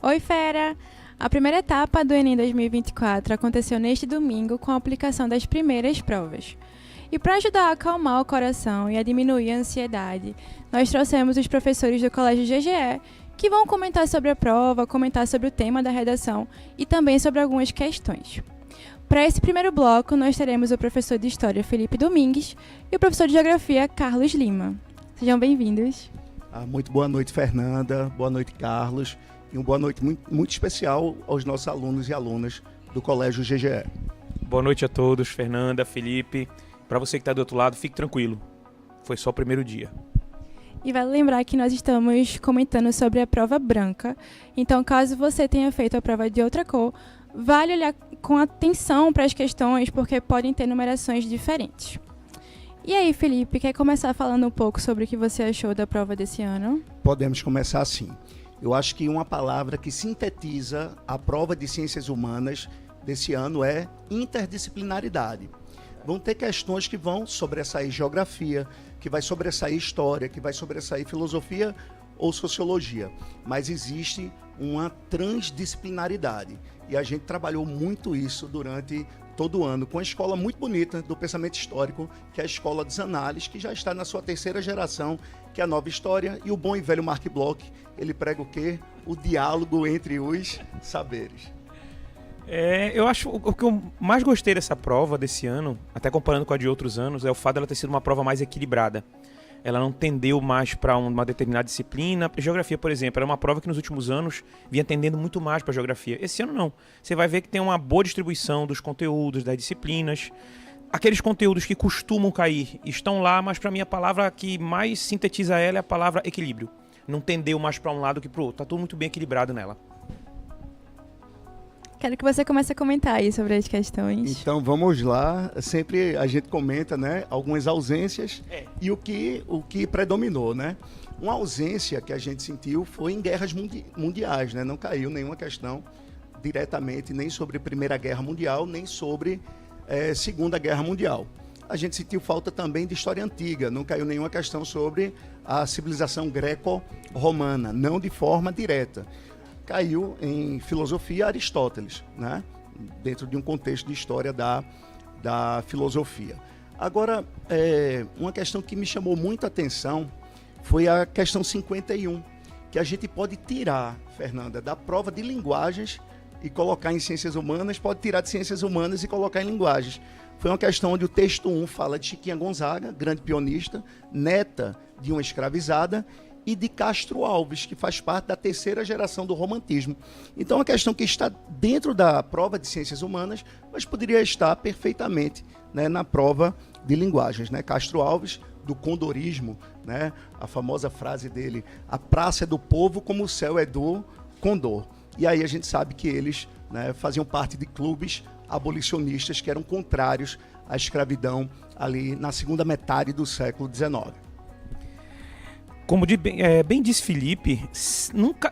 Oi, fera! A primeira etapa do Enem 2024 aconteceu neste domingo com a aplicação das primeiras provas. E para ajudar a acalmar o coração e a diminuir a ansiedade, nós trouxemos os professores do Colégio GGE, que vão comentar sobre a prova, comentar sobre o tema da redação e também sobre algumas questões. Para esse primeiro bloco, nós teremos o professor de História, Felipe Domingues, e o professor de Geografia, Carlos Lima. Sejam bem-vindos. Muito boa noite, Fernanda. Boa noite, Carlos. E uma boa noite muito especial aos nossos alunos e alunas do Colégio GGE. Boa noite a todos, Fernanda, Felipe. Para você que está do outro lado, fique tranquilo. Foi só o primeiro dia. E vale lembrar que nós estamos comentando sobre a prova branca. Então, caso você tenha feito a prova de outra cor, vale olhar com atenção para as questões, porque podem ter numerações diferentes. E aí, Felipe, quer começar falando um pouco sobre o que você achou da prova desse ano? Podemos começar assim. Eu acho que uma palavra que sintetiza a prova de Ciências Humanas desse ano é interdisciplinaridade. Vão ter questões que vão sobressair geografia, que vai sobressair história, que vai sobressair filosofia ou sociologia, mas existe uma transdisciplinaridade e a gente trabalhou muito isso durante todo o ano com a escola muito bonita do pensamento histórico, que é a Escola dos Análises, que já está na sua terceira geração, que é a Nova História, e o bom e velho Mark Bloch, ele prega o quê? O diálogo entre os saberes. Eu acho o que eu mais gostei dessa prova desse ano, até comparando com a de outros anos, é o fato dela ter sido uma prova mais equilibrada. Ela não tendeu mais para uma determinada disciplina. Geografia, por exemplo, era uma prova que nos últimos anos vinha tendendo muito mais para geografia. Esse ano não. Você vai ver que tem uma boa distribuição dos conteúdos, das disciplinas. Aqueles conteúdos que costumam cair estão lá, mas para mim a palavra que mais sintetiza ela é a palavra equilíbrio. Não tendeu mais para um lado que para o outro. Está tudo muito bem equilibrado nela. Quero que você comece a comentar aí sobre as questões. Então vamos lá, sempre a gente comenta, né, algumas ausências e o que predominou, né? Uma ausência que a gente sentiu foi em guerras mundiais, né? Não caiu nenhuma questão diretamente nem sobre a Primeira Guerra Mundial, nem sobre Segunda Guerra Mundial. A gente sentiu falta também de história antiga, não caiu nenhuma questão sobre a civilização greco-romana, não de forma direta. Caiu em filosofia Aristóteles, né? Dentro de um contexto de história da filosofia. Agora, uma questão que me chamou muita atenção foi a questão 51, que a gente pode tirar, Fernanda, da prova de linguagens e colocar em ciências humanas, pode tirar de ciências humanas e colocar em linguagens. Foi uma questão onde o texto 1 fala de Chiquinha Gonzaga, grande pionista, neta de uma escravizada, e de Castro Alves, que faz parte da terceira geração do romantismo. Então, é uma questão que está dentro da prova de ciências humanas, mas poderia estar perfeitamente, né, na prova de linguagens, né? Castro Alves, do condorismo, né? A famosa frase dele, a praça é do povo como o céu é do condor. E aí a gente sabe que eles, né, faziam parte de clubes abolicionistas que eram contrários à escravidão ali na segunda metade do século XIX. Como bem disse Felipe,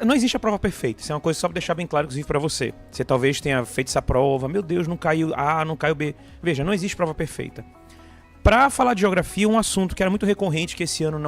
não existe a prova perfeita. Isso é uma coisa só para deixar bem claro, inclusive, para você. Você talvez tenha feito essa prova, meu Deus, não caiu A, não caiu B. Veja, não existe prova perfeita. Para falar de geografia, um assunto que era muito recorrente, que esse ano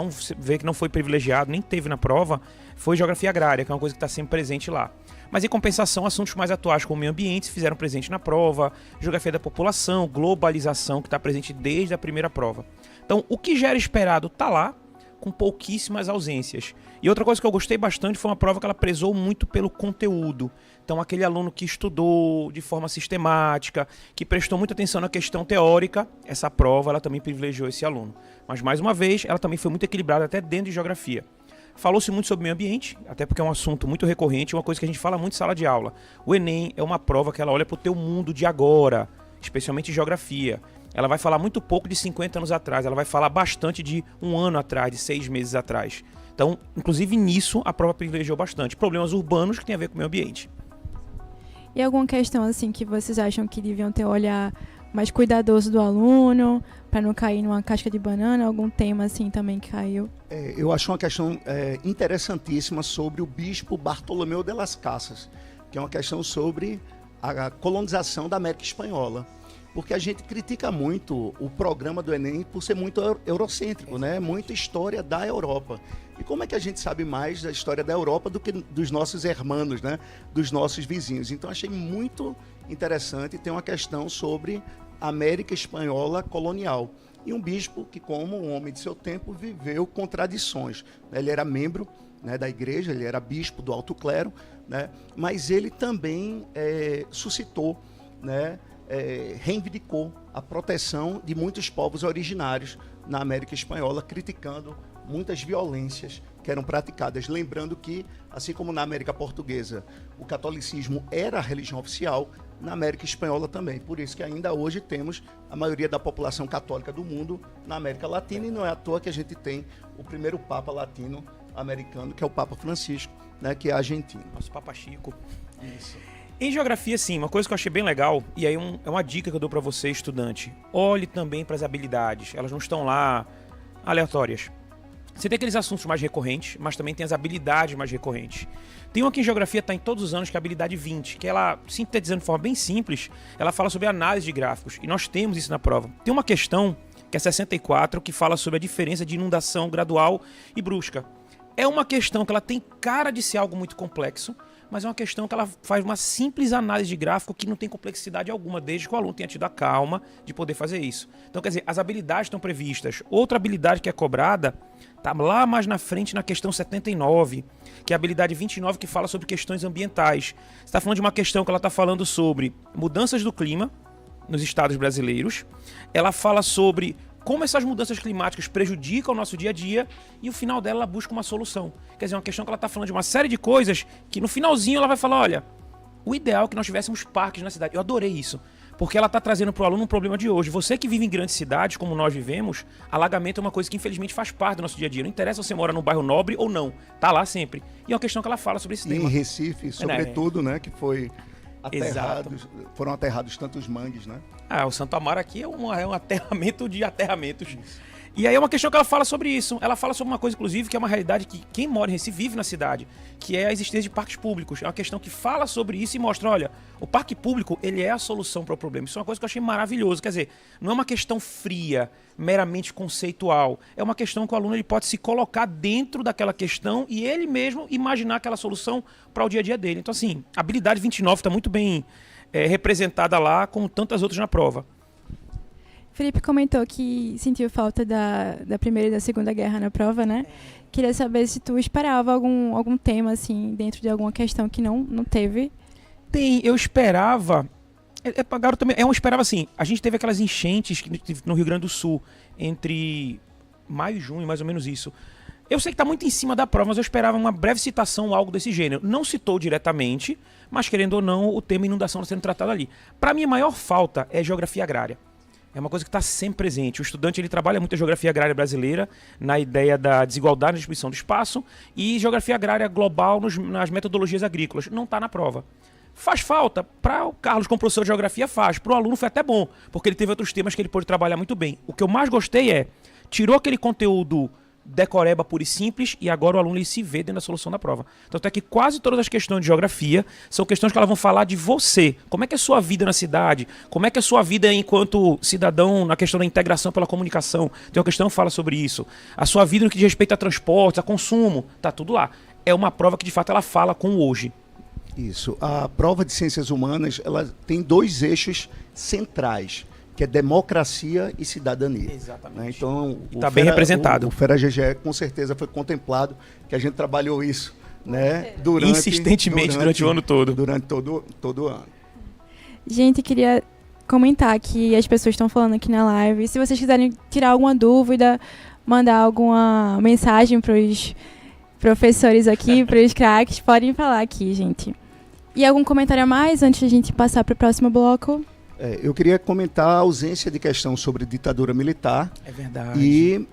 que não foi privilegiado, nem teve na prova, foi geografia agrária, que é uma coisa que está sempre presente lá. Mas, em compensação, assuntos mais atuais como meio ambiente se fizeram presente na prova, geografia da população, globalização, que está presente desde a primeira prova. Então, o que já era esperado está lá, com pouquíssimas ausências. E outra coisa que eu gostei bastante foi uma prova que ela prezou muito pelo conteúdo. Então, aquele aluno que estudou de forma sistemática, que prestou muita atenção na questão teórica, essa prova ela também privilegiou esse aluno. Mas, mais uma vez, ela também foi muito equilibrada até dentro de geografia. Falou-se muito sobre meio ambiente, até porque é um assunto muito recorrente, uma coisa que a gente fala muito em sala de aula. O Enem é uma prova que ela olha para o teu mundo de agora, especialmente em geografia. Ela vai falar muito pouco de 50 anos atrás, ela vai falar bastante de um ano atrás, de 6 meses atrás. Então, inclusive nisso, a prova privilegiou bastante. Problemas urbanos que tem a ver com o meio ambiente. E alguma questão assim que vocês acham que deviam ter um olhar mais cuidadoso do aluno, para não cair numa casca de banana, algum tema assim também que caiu? Eu acho uma questão interessantíssima sobre o bispo Bartolomeu de las Casas, que é uma questão sobre a colonização da América Espanhola. porque a gente critica muito o programa do Enem por ser muito eurocêntrico, né? Muita história da Europa. E como é que a gente sabe mais da história da Europa do que dos nossos hermanos, né? Dos nossos vizinhos? Então achei muito interessante ter uma questão sobre América Espanhola colonial. E um bispo que, como um homem de seu tempo, viveu contradições. Ele era membro, né, da igreja, ele era bispo do alto clero, né? Mas ele também suscitou, né, reivindicou a proteção de muitos povos originários na América Espanhola, criticando muitas violências que eram praticadas. Lembrando que, assim como na América Portuguesa, o catolicismo era a religião oficial, na América Espanhola também. Por isso que ainda hoje temos a maioria da população católica do mundo na América Latina, e não é à toa que a gente tem o primeiro Papa latino-americano, que é o Papa Francisco, né, que é argentino. Nosso Papa Chico. Isso. Em geografia, sim, uma coisa que eu achei bem legal, e aí é uma dica que eu dou para você, estudante. Olhe também para as habilidades, elas não estão lá aleatórias. Você tem aqueles assuntos mais recorrentes, mas também tem as habilidades mais recorrentes. Tem uma que em geografia está em todos os anos, que é a habilidade 20, que ela, sintetizando de forma bem simples, ela fala sobre análise de gráficos, e nós temos isso na prova. Tem uma questão, que é 64, que fala sobre a diferença de inundação gradual e brusca. É uma questão que ela tem cara de ser algo muito complexo, mas é uma questão que ela faz uma simples análise de gráfico que não tem complexidade alguma, desde que o aluno tenha tido a calma de poder fazer isso. Então, quer dizer, as habilidades estão previstas. Outra habilidade que é cobrada está lá mais na frente na questão 79, que é a habilidade 29, que fala sobre questões ambientais. Você está falando de uma questão que ela está falando sobre mudanças do clima nos estados brasileiros. Ela fala sobre como essas mudanças climáticas prejudicam o nosso dia a dia, e o final dela ela busca uma solução. Quer dizer, uma questão que ela está falando de uma série de coisas que no finalzinho ela vai falar, olha, o ideal é que nós tivéssemos parques na cidade. Eu adorei isso, porque ela está trazendo para o aluno um problema de hoje. Você que vive em grandes cidades, como nós vivemos, alagamento é uma coisa que infelizmente faz parte do nosso dia a dia. Não interessa se você mora num bairro nobre ou não, tá lá sempre. E é uma questão que ela fala sobre esse tema. Em Recife, sobretudo, né, que foi foram aterrados tantos mangues, né? O Santo Amaro aqui é um aterramento de aterramentos. Isso. E aí é uma questão que ela fala sobre isso. Ela fala sobre uma coisa, inclusive, que é uma realidade que quem mora em Recife vive na cidade, que é a existência de parques públicos. É uma questão que fala sobre isso e mostra, olha, o parque público, ele é a solução para o problema. Isso é uma coisa que eu achei maravilhoso. Quer dizer, não é uma questão fria, meramente conceitual. É uma questão que o aluno ele pode se colocar dentro daquela questão e ele mesmo imaginar aquela solução para o dia a dia dele. Então, assim, a habilidade 29 está muito bem representada lá, como tantas outras na prova. Felipe comentou que sentiu falta da Primeira e da Segunda Guerra na prova, né? Queria saber se tu esperava algum tema, assim, dentro de alguma questão que não teve. Eu esperava... Eu esperava assim, a gente teve aquelas enchentes no Rio Grande do Sul, entre maio e junho, mais ou menos isso. Eu sei que está muito em cima da prova, mas eu esperava uma breve citação, algo desse gênero. Não citou diretamente, mas querendo ou não, o tema inundação está sendo tratado ali. Para mim, a maior falta é geografia agrária. É uma coisa que está sempre presente. O estudante ele trabalha muito a geografia agrária brasileira, na ideia da desigualdade na distribuição do espaço, e geografia agrária global nas metodologias agrícolas. Não está na prova. Faz falta. Para o Carlos, como professor de geografia, faz. Para o aluno foi até bom, porque ele teve outros temas que ele pôde trabalhar muito bem. O que eu mais gostei tirou aquele conteúdo decoreba pura e simples, e agora o aluno ele se vê dentro da solução da prova. Então até que quase todas as questões de geografia são questões que elas vão falar de você. Como é que é a sua vida na cidade? Como é que é a sua vida enquanto cidadão na questão da integração pela comunicação? Tem uma questão que fala sobre isso. A sua vida no que diz respeito a transportes, a consumo, tá tudo lá. É uma prova que de fato ela fala com o hoje. Isso. A prova de ciências humanas, ela tem dois eixos centrais, que é democracia e cidadania. Exatamente. Né? Então, está bem representado. O Fera GGE com certeza foi contemplado, que a gente trabalhou isso, né? Insistentemente durante o ano todo. Durante todo o ano. Gente, queria comentar que as pessoas estão falando aqui na live. Se vocês quiserem tirar alguma dúvida, mandar alguma mensagem para os professores aqui, para os craques, podem falar aqui, gente. E algum comentário a mais antes de a gente passar para o próximo bloco? Eu queria comentar a ausência de questão sobre ditadura militar. É verdade. E,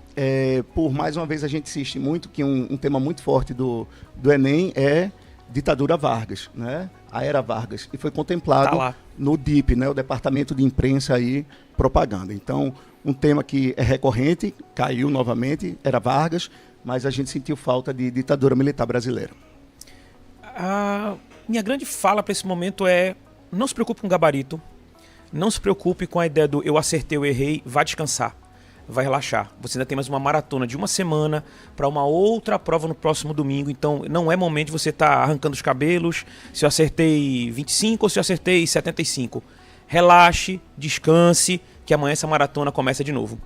por mais uma vez, a gente insiste muito que um tema muito forte do Enem é ditadura Vargas, né? A era Vargas. E foi contemplado no DIP, né? O Departamento de Imprensa e Propaganda. Então, um tema que é recorrente, caiu novamente, era Vargas, mas a gente sentiu falta de ditadura militar brasileira. A minha grande fala para esse momento é: não se preocupe com o gabarito. Não se preocupe com a ideia do eu acertei, eu errei, vá descansar, vai relaxar. Você ainda tem mais uma maratona de uma semana para uma outra prova no próximo domingo, então não é momento de você estar arrancando os cabelos, se eu acertei 25 ou se eu acertei 75. Relaxe, descanse, que amanhã essa maratona começa de novo.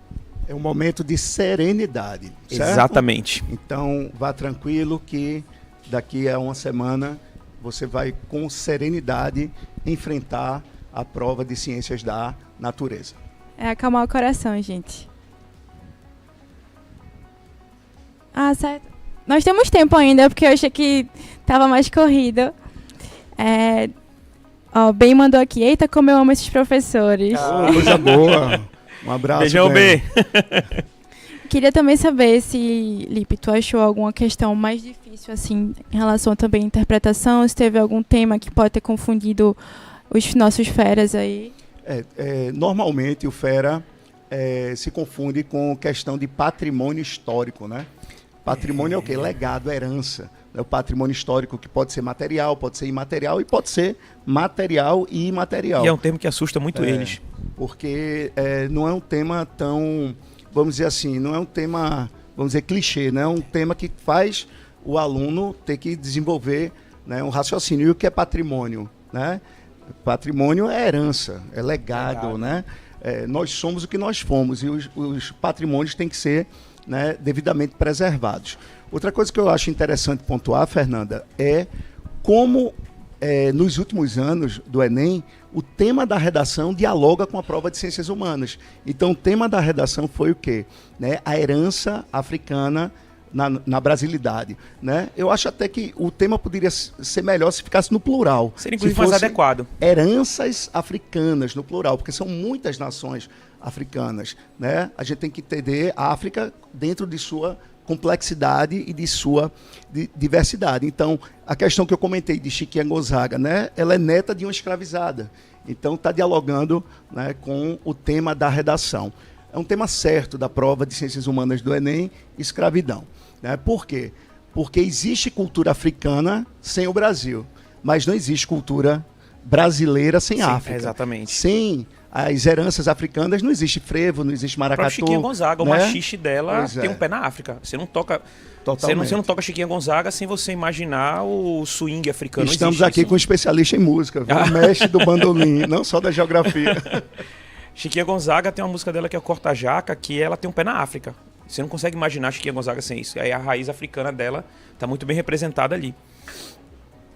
É um momento de serenidade, certo? Exatamente. Então, vá tranquilo que daqui a uma semana você vai com serenidade enfrentar a prova de ciências da natureza. É acalmar o coração, gente. Ah, certo. Nós temos tempo ainda, porque eu achei que estava mais corrido. Ben mandou aqui, eita, como eu amo esses professores. Coisa boa. Um abraço. Beijão, B. Queria também saber se, Lipe, tu achou alguma questão mais difícil, assim, em relação também à interpretação, se teve algum tema que pode ter confundido os nossos feras aí. Normalmente o fera se confunde com questão de patrimônio histórico, né? Patrimônio é o quê? Legado, herança. O patrimônio histórico que pode ser material, pode ser imaterial e pode ser material e imaterial. E é um termo que assusta muito eles. Porque não é um tema tão, vamos dizer assim, não é um tema, vamos dizer, clichê, né? É um tema que faz o aluno ter que desenvolver, né, um raciocínio. E o que é patrimônio, né? Patrimônio é herança, é legado, né? Nós somos o que nós fomos e os patrimônios têm que ser, né, devidamente preservados. Outra coisa que eu acho interessante pontuar, Fernanda, é como nos últimos anos do Enem, o tema da redação dialoga com a prova de ciências humanas. Então, o tema da redação foi o quê? Né? A herança africana na brasilidade. Né? Eu acho até que o tema poderia ser melhor se ficasse no plural. Seria inclusive mais adequado. Heranças africanas, no plural, porque são muitas nações africanas. Né? A gente tem que entender a África dentro de sua complexidade e de sua diversidade. Então, a questão que eu comentei de Chiquinha Gonzaga, né, ela é neta de uma escravizada. Então, está dialogando, né, com o tema da redação. É um tema certo da prova de Ciências Humanas do Enem, escravidão. Né? Por quê? Porque existe cultura africana sem o Brasil, mas não existe cultura brasileira sem a África. Exatamente. Sem as heranças africanas, não existe frevo, não existe maracatu. A Chiquinha Gonzaga, né? O machixe dela tem um pé na África. Você não toca... Você não toca Chiquinha Gonzaga sem você imaginar o swing africano. Estamos aqui com um especialista em música, o mestre do bandolim, não só da geografia. Chiquinha Gonzaga tem uma música dela que é o Corta-Jaca, que ela tem um pé na África. Você não consegue imaginar Chiquinha Gonzaga sem isso. Aí a raiz africana dela está muito bem representada ali.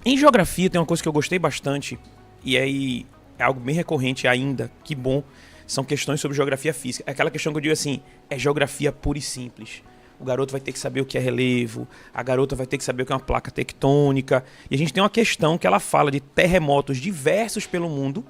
Em geografia tem uma coisa que eu gostei bastante, e aí é algo bem recorrente ainda, que bom, são questões sobre geografia física. É aquela questão que eu digo assim, é geografia pura e simples. O garoto vai ter que saber o que é relevo, a garota vai ter que saber o que é uma placa tectônica. E a gente tem uma questão que ela fala de terremotos diversos pelo mundo,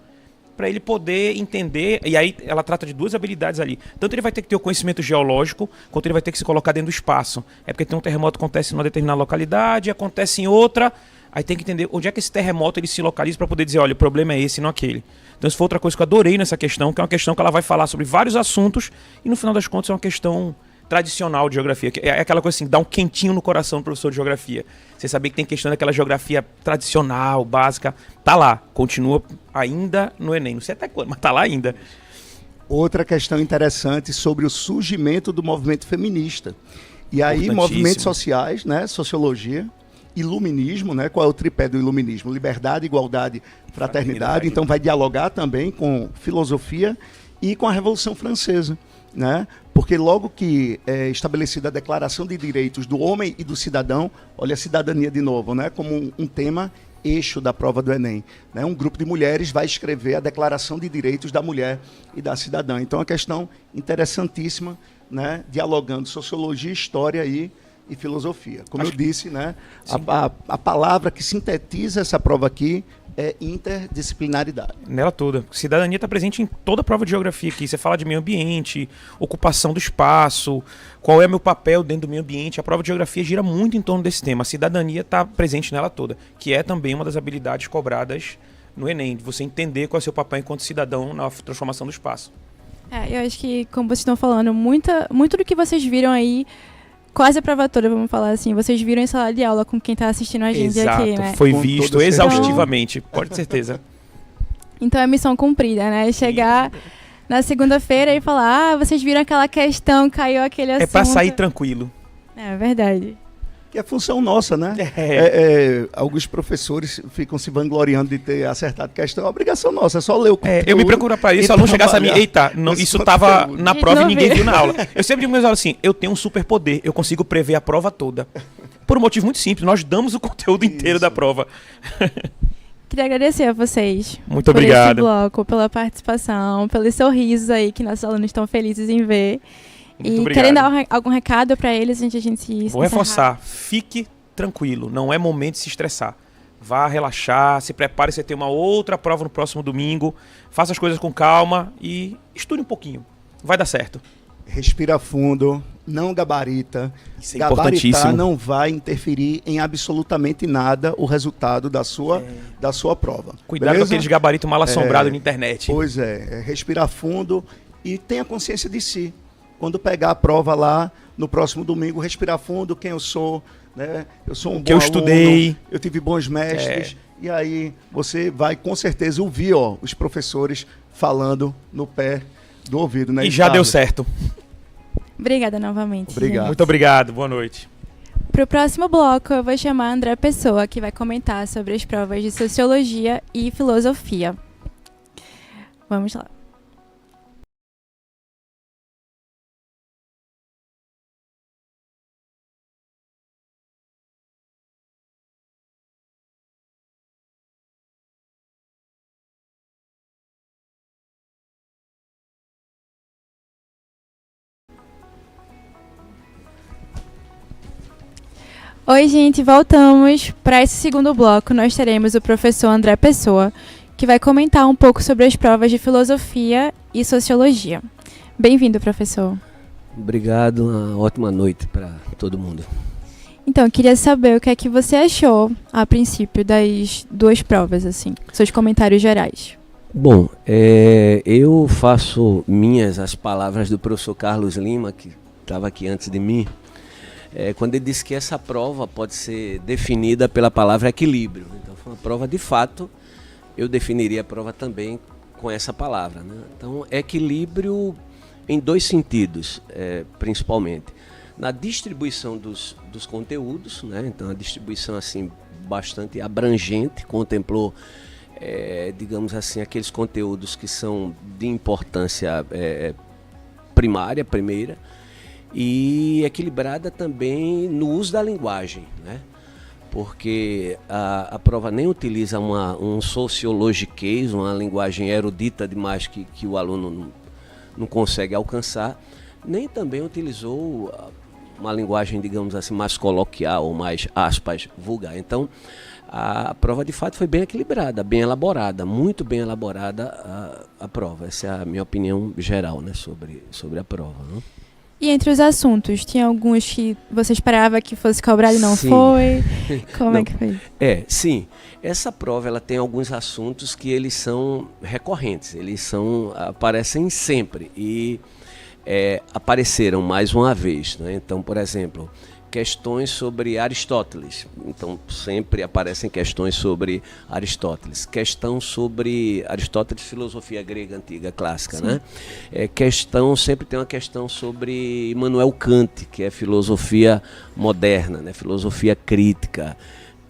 para ele poder entender, e aí ela trata de duas habilidades ali. Tanto ele vai ter que ter o conhecimento geológico, quanto ele vai ter que se colocar dentro do espaço. É porque tem um terremoto que acontece em uma determinada localidade, acontece em outra, aí tem que entender onde é que esse terremoto ele se localiza para poder dizer, olha, o problema é esse e não aquele. Então isso foi outra coisa que eu adorei nessa questão, que é uma questão que ela vai falar sobre vários assuntos, e no final das contas é uma questão tradicional de geografia, que é aquela coisa assim, dá um quentinho no coração do professor de geografia. Você saber que tem questão daquela geografia tradicional, básica, tá lá, continua ainda no Enem, não sei até quando, mas tá lá ainda. Outra questão interessante sobre o surgimento do movimento feminista. E aí, movimentos sociais, né, sociologia, iluminismo, né, qual é o tripé do iluminismo? Liberdade, igualdade, fraternidade. Então vai dialogar também com filosofia e com a Revolução Francesa. Né? Porque logo que é estabelecida a Declaração de Direitos do Homem e do Cidadão, olha a cidadania de novo, né? Como um tema eixo da prova do Enem. Né? Um grupo de mulheres vai escrever a Declaração de Direitos da Mulher e da Cidadã. Então é uma questão interessantíssima, né? Dialogando sociologia, história e filosofia. Como eu disse, né? A palavra que sintetiza essa prova aqui é interdisciplinaridade. Nela toda. Cidadania está presente em toda a prova de geografia aqui. Você fala de meio ambiente, ocupação do espaço, qual é o meu papel dentro do meio ambiente. A prova de geografia gira muito em torno desse tema. A cidadania está presente nela toda, que é também uma das habilidades cobradas no Enem, de você entender qual é o seu papel enquanto cidadão na transformação do espaço. Eu acho que, como vocês estão falando, muito do que vocês viram aí, quase a prova toda, vamos falar assim. Vocês viram em sala de aula com quem está assistindo a gente. Exato, aqui, né? Foi visto exaustivamente, pode ter certeza. Então é missão cumprida, né? Chegar na segunda-feira e falar, vocês viram aquela questão, caiu aquele assunto. É pra sair tranquilo. É verdade. Que é função nossa, né? Alguns professores ficam se vangloriando de ter acertado questão. É obrigação nossa, é só ler o conteúdo. Eu me procuro para isso, o aluno chegasse a mim, eita, não, isso estava na prova e ninguém viu na aula. Eu sempre digo meus alunos assim, eu tenho um superpoder, eu consigo prever a prova toda. Por um motivo muito simples, nós damos o conteúdo inteiro da prova. Queria agradecer a vocês. Muito obrigado. Por esse bloco, pela participação, pelos sorrisos aí que nossos alunos estão felizes em ver. Muito e obrigado. querem dar algum recado para eles antes de a gente se Vou reforçar, fique tranquilo, não é momento de se estressar. Vá relaxar, se prepare, você tem uma outra prova no próximo domingo, faça as coisas com calma e estude um pouquinho, vai dar certo. Respira fundo, não gabarita. Isso é Gabaritar importantíssimo. não vai interferir em absolutamente nada o resultado da sua prova. Cuidado beleza? com aqueles gabaritos mal assombrados na internet. Pois respirar fundo e tenha consciência de si. Quando pegar a prova lá, no próximo domingo, respirar fundo, quem eu sou, né? Eu sou um bom que eu aluno, estudei. Eu tive bons mestres. E aí você vai com certeza ouvir os professores falando no pé do ouvido, né? E já deu certo. Obrigada novamente. Obrigado. Muito obrigado, boa noite. Para o próximo bloco, eu vou chamar a André Pessoa, que vai comentar sobre as provas de Sociologia e Filosofia. Vamos lá. Oi, gente, voltamos. Para esse segundo bloco, nós teremos o professor André Pessoa, que vai comentar um pouco sobre as provas de Filosofia e Sociologia. Bem-vindo, professor. Obrigado, uma ótima noite para todo mundo. Então, eu queria saber o que é que você achou, a princípio, das duas provas, assim, seus comentários gerais. Bom, eu faço minhas as palavras do professor Carlos Lima, que estava aqui antes de mim, quando ele disse que essa prova pode ser definida pela palavra equilíbrio. Então, foi uma prova de fato, eu definiria a prova também com essa palavra, né? Então, equilíbrio em dois sentidos, principalmente. Na distribuição dos conteúdos, né? Então, a distribuição assim, bastante abrangente, contemplou, digamos assim, aqueles conteúdos que são de importância primeira, e equilibrada também no uso da linguagem, né? Porque a prova nem utiliza um sociologiquez, uma linguagem erudita demais que o aluno não consegue alcançar, nem também utilizou uma linguagem, digamos assim, mais coloquial ou mais, aspas, vulgar. Então, a prova de fato foi bem equilibrada, bem elaborada, muito bem elaborada a prova. Essa é a minha opinião geral, né, sobre a prova, né? E entre os assuntos, tinha alguns que você esperava que fosse cobrado e não Sim. foi? Como Não. é que foi? Sim. Essa prova ela tem alguns assuntos que eles são recorrentes, aparecem sempre e apareceram mais uma vez, né? Então, por exemplo, questões sobre Aristóteles. Então, sempre aparecem questões sobre Aristóteles. Questão sobre Aristóteles, filosofia grega antiga, clássica, sim, né? Sempre tem uma questão sobre Immanuel Kant, que é filosofia moderna, né? Filosofia crítica.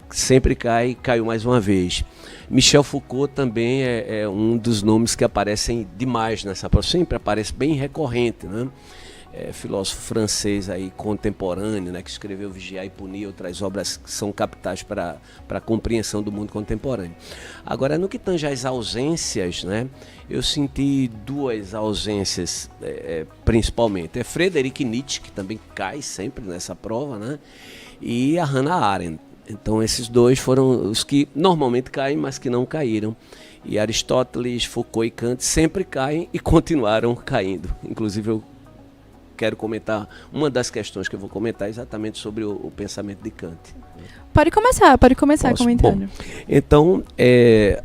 Sempre caiu mais uma vez. Michel Foucault também é um dos nomes que aparecem demais nessa prova. Sempre aparece bem recorrente, né? Filósofo francês aí contemporâneo, né, que escreveu Vigiar e Punir, outras obras que são capitais para a compreensão do mundo contemporâneo. Agora, no que tange às ausências, né, eu senti duas ausências principalmente. Friedrich Nietzsche, que também cai sempre nessa prova, né, e a Hannah Arendt. Então, esses dois foram os que normalmente caem, mas que não caíram. E Aristóteles, Foucault e Kant sempre caem e continuaram caindo. Inclusive, eu quero comentar, uma das questões que eu vou comentar é exatamente sobre o pensamento de Kant. Pode começar comentando. Bom, então,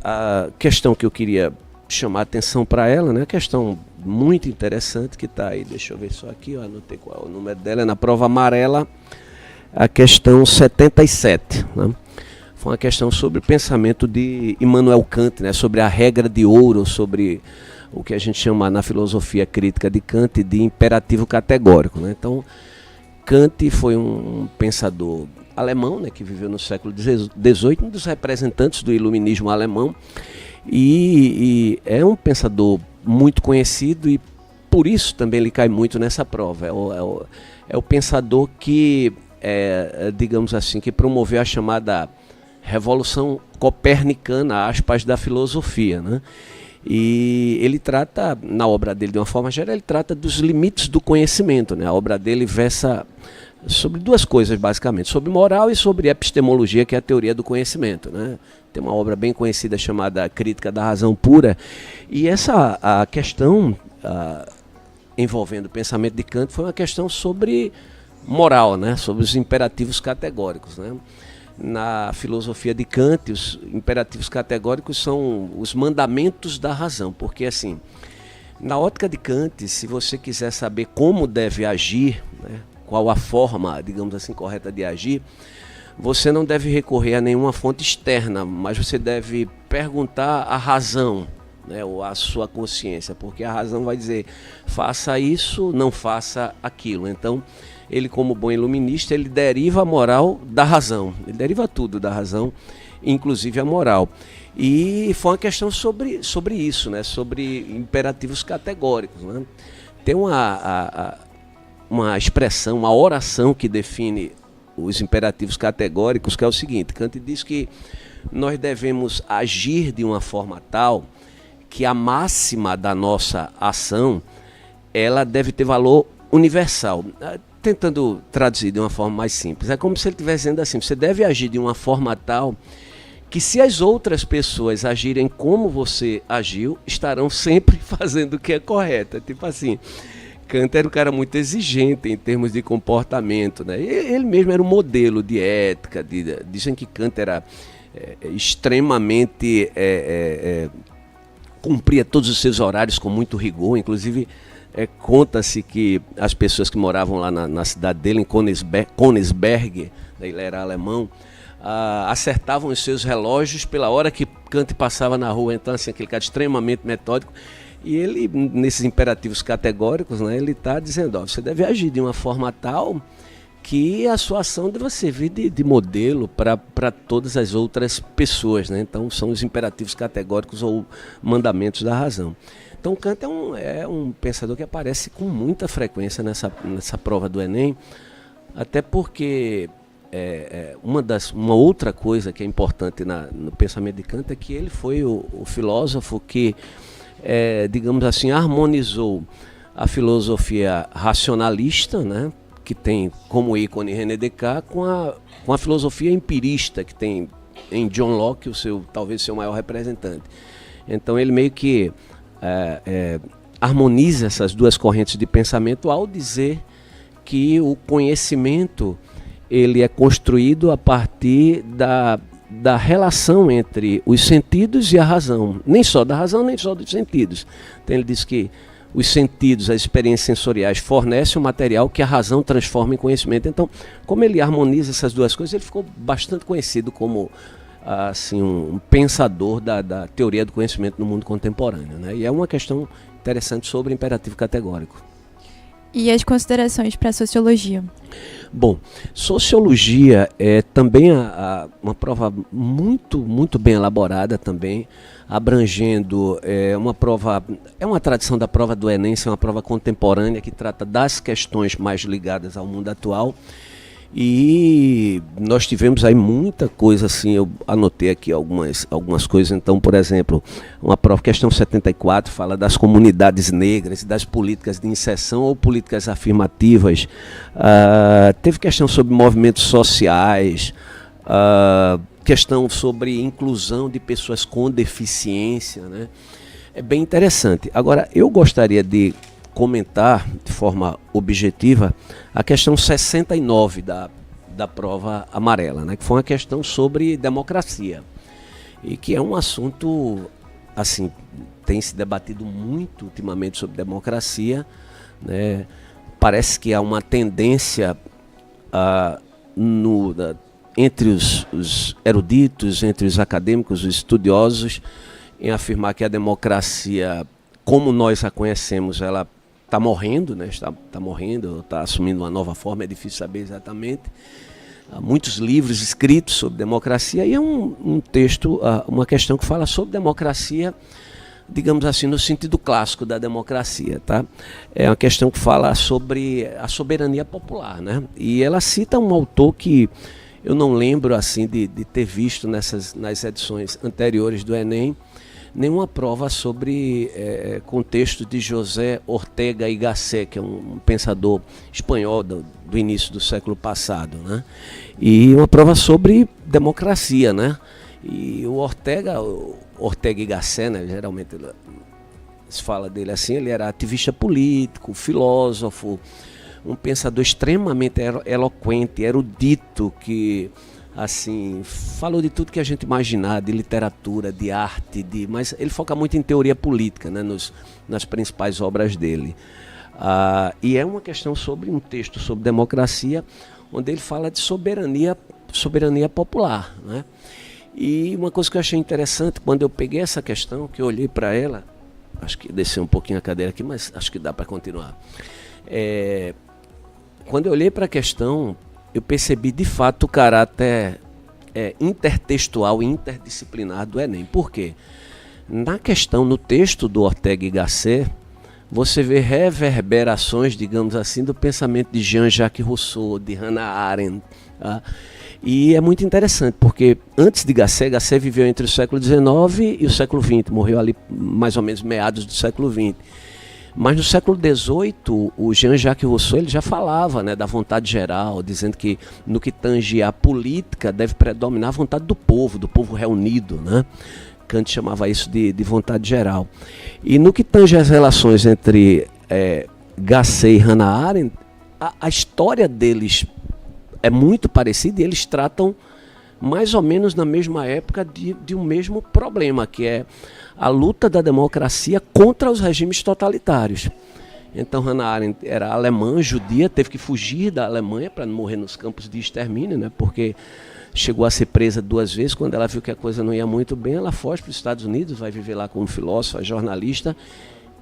a questão que eu queria chamar a atenção para ela, né, questão muito interessante que está aí, deixa eu ver só aqui, eu anotei qual é o número dela, é na prova amarela, a questão 77, né? foi uma questão sobre o pensamento de Immanuel Kant, né, sobre a regra de ouro, sobre o que a gente chama na filosofia crítica de Kant de imperativo categórico, né? Então, Kant foi um pensador alemão, né, que viveu no século XVIII, um dos representantes do iluminismo alemão, e é um pensador muito conhecido e por isso também ele cai muito nessa prova. É o pensador que, digamos assim, que promoveu a chamada Revolução Copernicana, aspas, da filosofia, né? E ele trata, na obra dele de uma forma geral, ele trata dos limites do conhecimento, né? A obra dele versa sobre duas coisas, basicamente, sobre moral e sobre epistemologia, que é a teoria do conhecimento, né? Tem uma obra bem conhecida chamada Crítica da Razão Pura, e a questão envolvendo o pensamento de Kant foi uma questão sobre moral, né? Sobre os imperativos categóricos, né? Na filosofia de Kant, os imperativos categóricos são os mandamentos da razão, porque assim, na ótica de Kant, se você quiser saber como deve agir, né, qual a forma, digamos assim, correta de agir, você não deve recorrer a nenhuma fonte externa, mas você deve perguntar à razão, né, ou à sua consciência, porque a razão vai dizer, faça isso, não faça aquilo. Então, ele, como bom iluminista, ele deriva a moral da razão, ele deriva tudo da razão, inclusive a moral. E foi uma questão sobre isso, né? Sobre imperativos categóricos, né? Tem uma expressão, uma oração que define os imperativos categóricos, que é o seguinte: Kant diz que nós devemos agir de uma forma tal que a máxima da nossa ação ela deve ter valor universal. Tentando traduzir de uma forma mais simples, é como se ele estivesse dizendo assim: você deve agir de uma forma tal que se as outras pessoas agirem como você agiu, estarão sempre fazendo o que é correto. Tipo assim, Kant era um cara muito exigente em termos de comportamento, né? Ele mesmo era um modelo de ética, dizem que Kant era extremamente... cumpria todos os seus horários com muito rigor, inclusive... conta-se que as pessoas que moravam lá na cidade dele, em Königsberg, ele era alemão, acertavam os seus relógios pela hora que Kant passava na rua. Então, assim, aquele cara extremamente metódico. E ele, nesses imperativos categóricos, né, ele está dizendo, ó, você deve agir de uma forma tal que a sua ação deva servir de modelo para todas as outras pessoas, né? Então, são os imperativos categóricos ou mandamentos da razão. Então, Kant é um pensador que aparece com muita frequência nessa prova do Enem, até porque uma outra coisa que é importante no pensamento de Kant é que ele foi o filósofo que, digamos assim, harmonizou a filosofia racionalista, né, que tem como ícone René Descartes, com a filosofia empirista, que tem em John Locke talvez seu maior representante. Então, ele meio que harmoniza essas duas correntes de pensamento ao dizer que o conhecimento ele é construído a partir da relação entre os sentidos e a razão, nem só da razão, nem só dos sentidos. Então ele diz que os sentidos, as experiências sensoriais fornecem o material que a razão transforma em conhecimento. Então, como ele harmoniza essas duas coisas, ele ficou bastante conhecido como assim, um pensador da teoria do conhecimento no mundo contemporâneo, né? E é uma questão interessante sobre imperativo categórico. E as considerações para a sociologia? Bom, sociologia é também uma prova muito, muito bem elaborada também, abrangendo uma tradição da prova do Enem, é uma prova contemporânea que trata das questões mais ligadas ao mundo atual. E nós tivemos aí muita coisa assim, eu anotei aqui algumas coisas. Então, por exemplo, uma prova, questão 74, fala das comunidades negras, das políticas de inserção ou políticas afirmativas. Teve questão sobre movimentos sociais, questão sobre inclusão de pessoas com deficiência, né? É bem interessante. Agora, eu gostaria de comentar de forma objetiva a questão 69 da prova amarela, né, que foi uma questão sobre democracia e que é um assunto, assim, tem se debatido muito ultimamente sobre democracia, né? Parece que há uma tendência entre os eruditos, entre os acadêmicos, os estudiosos, em afirmar que a democracia, como nós a conhecemos, ela está morrendo, né? Está morrendo, está assumindo uma nova forma, é difícil saber exatamente. Há muitos livros escritos sobre democracia e é um texto, uma questão que fala sobre democracia, digamos assim, no sentido clássico da democracia, tá? É uma questão que fala sobre a soberania popular, né? E ela cita um autor que eu não lembro assim de ter visto nas edições anteriores do Enem nenhuma prova sobre contexto de José Ortega y Gasset, que é um pensador espanhol do início do século passado, né? E uma prova sobre democracia, né? E o Ortega y Gasset, né, geralmente se fala dele assim, ele era ativista político, filósofo, um pensador extremamente eloquente, erudito, que assim falou de tudo que a gente imaginar, de literatura, de arte, mas ele foca muito em teoria política, né, nas principais obras dele. E é uma questão sobre um texto sobre democracia, onde ele fala de soberania popular, né? E uma coisa que eu achei interessante, quando eu peguei essa questão, que eu olhei para ela, acho que desceu um pouquinho a cadeira aqui, mas acho que dá para continuar. Quando eu olhei para a questão, eu percebi de fato o caráter intertextual e interdisciplinar do Enem. Por quê? Na questão, no texto do Ortega y Gasset, você vê reverberações, digamos assim, do pensamento de Jean-Jacques Rousseau, de Hannah Arendt, tá? E é muito interessante, porque antes de Gasset viveu entre o século XIX e o século XX, morreu ali mais ou menos meados do século XX. Mas no século XVIII, o Jean-Jacques Rousseau ele já falava, né, da vontade geral, dizendo que no que tange a política deve predominar a vontade do povo reunido, né? Kant chamava isso de vontade geral. E no que tange as relações entre Gasset e Hannah Arendt, a história deles é muito parecida e eles tratam mais ou menos na mesma época de um mesmo problema, que é a luta da democracia contra os regimes totalitários. Então Hannah Arendt era alemã, judia, teve que fugir da Alemanha para não morrer nos campos de extermínio, né? Porque chegou a ser presa 2 vezes. Quando ela viu que a coisa não ia muito bem, ela foge para os Estados Unidos, vai viver lá como filósofa, jornalista,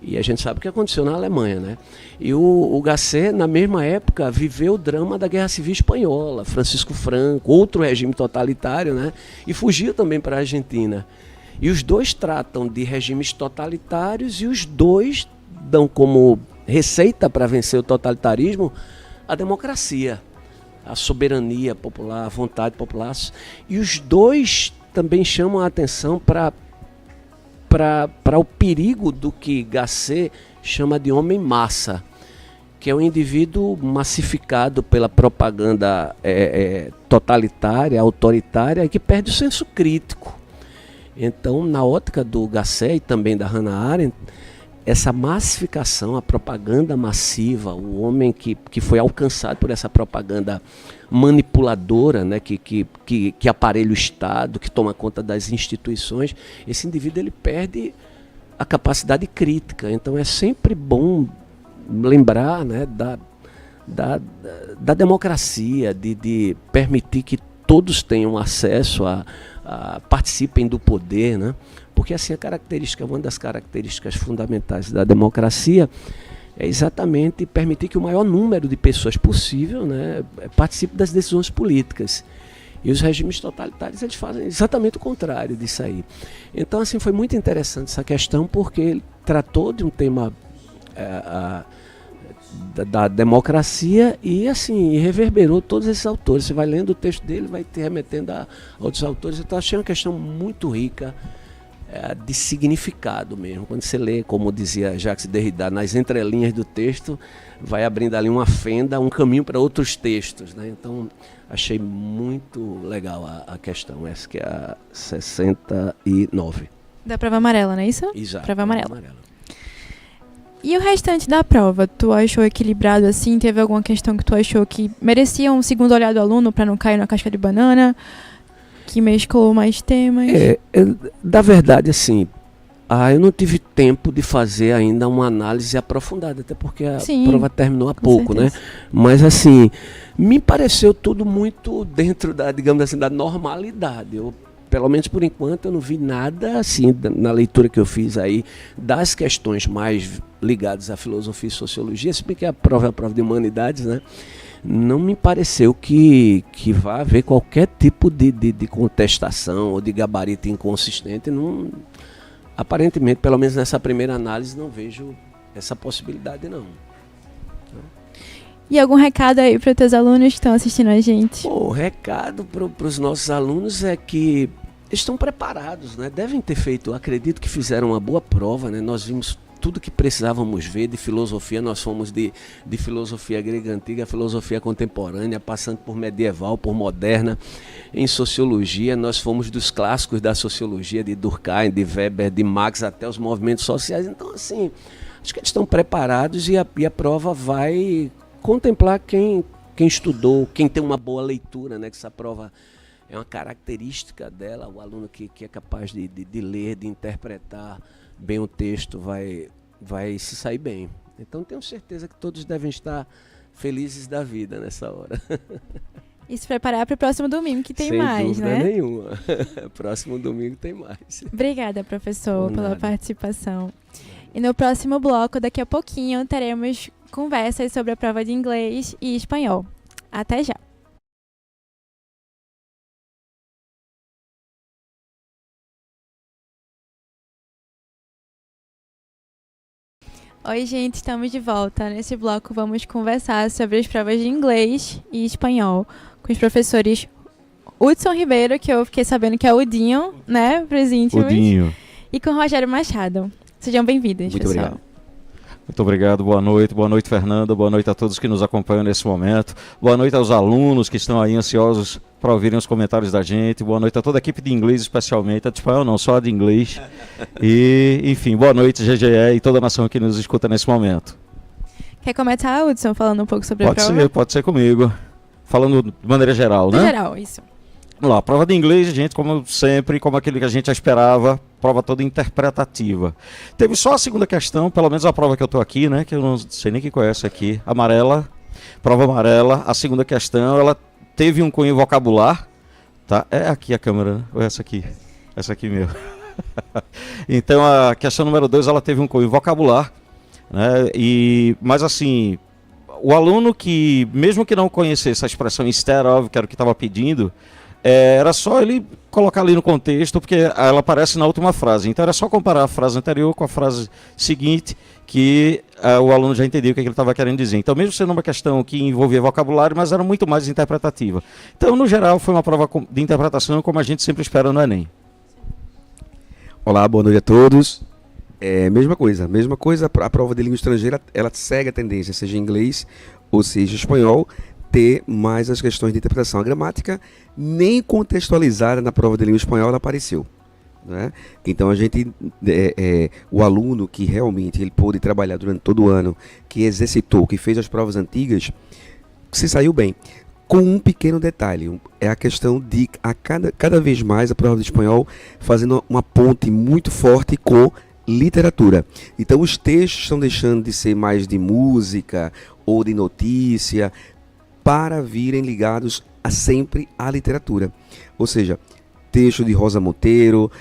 e a gente sabe o que aconteceu na Alemanha, né? E o Gasset, na mesma época, viveu o drama da Guerra Civil Espanhola, Francisco Franco, outro regime totalitário, né? E fugiu também para a Argentina. E os dois tratam de regimes totalitários e os dois dão como receita para vencer o totalitarismo a democracia, a soberania popular, a vontade popular. E os dois também chamam a atenção para o perigo do que Gasset chama de homem massa, que é um indivíduo massificado pela propaganda totalitária, autoritária, e que perde o senso crítico. Então, na ótica do Gasset e também da Hannah Arendt, essa massificação, a propaganda massiva, o homem que foi alcançado por essa propaganda manipuladora, né, que aparelha o Estado, que toma conta das instituições, esse indivíduo ele perde a capacidade crítica. Então é sempre bom lembrar, né, da democracia, de permitir que todos tenham acesso participem do poder, né? Porque assim uma das características fundamentais da democracia é exatamente permitir que o maior número de pessoas possível, né, participe das decisões políticas. E os regimes totalitários eles fazem exatamente o contrário disso aí. Então assim foi muito interessante essa questão, porque ele tratou de um tema da democracia e assim reverberou todos esses autores. Você vai lendo o texto dele, vai te remetendo a outros autores. Então achei uma questão muito rica de significado mesmo. Quando você lê, como dizia Jacques Derrida, nas entrelinhas do texto, vai abrindo ali uma fenda, um caminho para outros textos, né? Então achei muito legal a questão, essa que é a 69. Da prova amarela, não é isso? Exato. Prova amarela. E o restante da prova, tu achou equilibrado assim? Teve alguma questão que tu achou que merecia um segundo olhar do aluno para não cair na casca de banana? Que mesclou mais temas? Da verdade, assim, Eu não tive tempo de fazer ainda uma análise aprofundada, até porque a Sim, prova terminou há com pouco, né? certeza. Mas assim, me pareceu tudo muito dentro da, digamos assim, da normalidade. Pelo menos por enquanto, eu não vi nada assim na leitura que eu fiz aí das questões mais ligadas à filosofia e sociologia, se bem que a prova é a prova de humanidades, né? Não me pareceu que vá haver qualquer tipo de contestação ou de gabarito inconsistente. Não, aparentemente, pelo menos nessa primeira análise, não vejo essa possibilidade, não. E algum recado aí para os teus alunos que estão assistindo a gente? O recado para os nossos alunos é que estão preparados, né? Devem ter feito, acredito que fizeram uma boa prova, né? Nós vimos tudo que precisávamos ver de filosofia. Nós fomos de filosofia grega antiga, filosofia contemporânea, passando por medieval, por moderna. Em sociologia, nós fomos dos clássicos da sociologia, de Durkheim, de Weber, de Marx, até os movimentos sociais. Então, assim, acho que eles estão preparados e a prova vai contemplar quem estudou, quem tem uma boa leitura, né? Que essa prova é uma característica dela, o aluno que é capaz de ler, de interpretar bem o texto, vai se sair bem. Então tenho certeza que todos devem estar felizes da vida nessa hora. E se preparar para o próximo domingo, que tem Sem mais, dúvida né? nenhuma. Próximo domingo tem mais. Obrigada, professor, Por pela nada. participação. E no próximo bloco, daqui a pouquinho, teremos conversas sobre a prova de inglês e espanhol. Até já! Oi, gente, estamos de volta. Nesse bloco vamos conversar sobre as provas de inglês e espanhol com os professores Hudson Ribeiro, que eu fiquei sabendo que é o Dinho, né, para os íntimos, Odinho. e com Rogério Machado. Sejam bem-vindos, Muito pessoal. obrigado. Muito obrigado, boa noite, Fernanda, boa noite a todos que nos acompanham nesse momento, boa noite aos alunos que estão aí ansiosos para ouvirem os comentários da gente, boa noite a toda a equipe de inglês especialmente, a de espanhol não, só a de inglês, e enfim, boa noite GGE e toda a nação que nos escuta nesse momento. Quer começar, Hudson, falando um pouco sobre a prova? Pode ser comigo, falando de maneira geral, No né? geral, isso. Vamos lá, prova de inglês, gente, como sempre, como aquilo que a gente já esperava, prova toda interpretativa. Teve só a segunda questão, pelo menos a prova que eu estou aqui, né, que eu não sei nem quem conhece aqui, amarela, prova amarela, a segunda questão, ela teve um cunho vocabular, tá? É aqui a câmera, né? Ou é essa aqui? Essa aqui mesmo. Então a questão número 2, ela teve um cunho vocabular, né, mas assim, o aluno que, mesmo que não conhecesse a expressão instead of, que era o que estava pedindo, era só ele colocar ali no contexto, porque ela aparece na última frase. Então era só comparar a frase anterior com a frase seguinte, que o aluno já entendeu o que ele estava querendo dizer. Então, mesmo sendo uma questão que envolvia vocabulário, mas era muito mais interpretativa. Então, no geral, foi uma prova de interpretação como a gente sempre espera no Enem. Olá, boa noite a todos. Mesma coisa, a prova de língua estrangeira, ela segue a tendência, seja em inglês ou seja espanhol, ter mais as questões de interpretação. A gramática, nem contextualizada na prova de língua espanhola, apareceu, né? Então a gente, o aluno que realmente ele pôde trabalhar durante todo o ano, que exercitou, que fez as provas antigas, se saiu bem. Com um pequeno detalhe, é a questão de cada vez mais a prova de espanhol fazendo uma ponte muito forte com literatura. Então os textos estão deixando de ser mais de música ou de notícia, para virem ligados sempre à literatura. Ou seja, texto de Rosa Monteiro,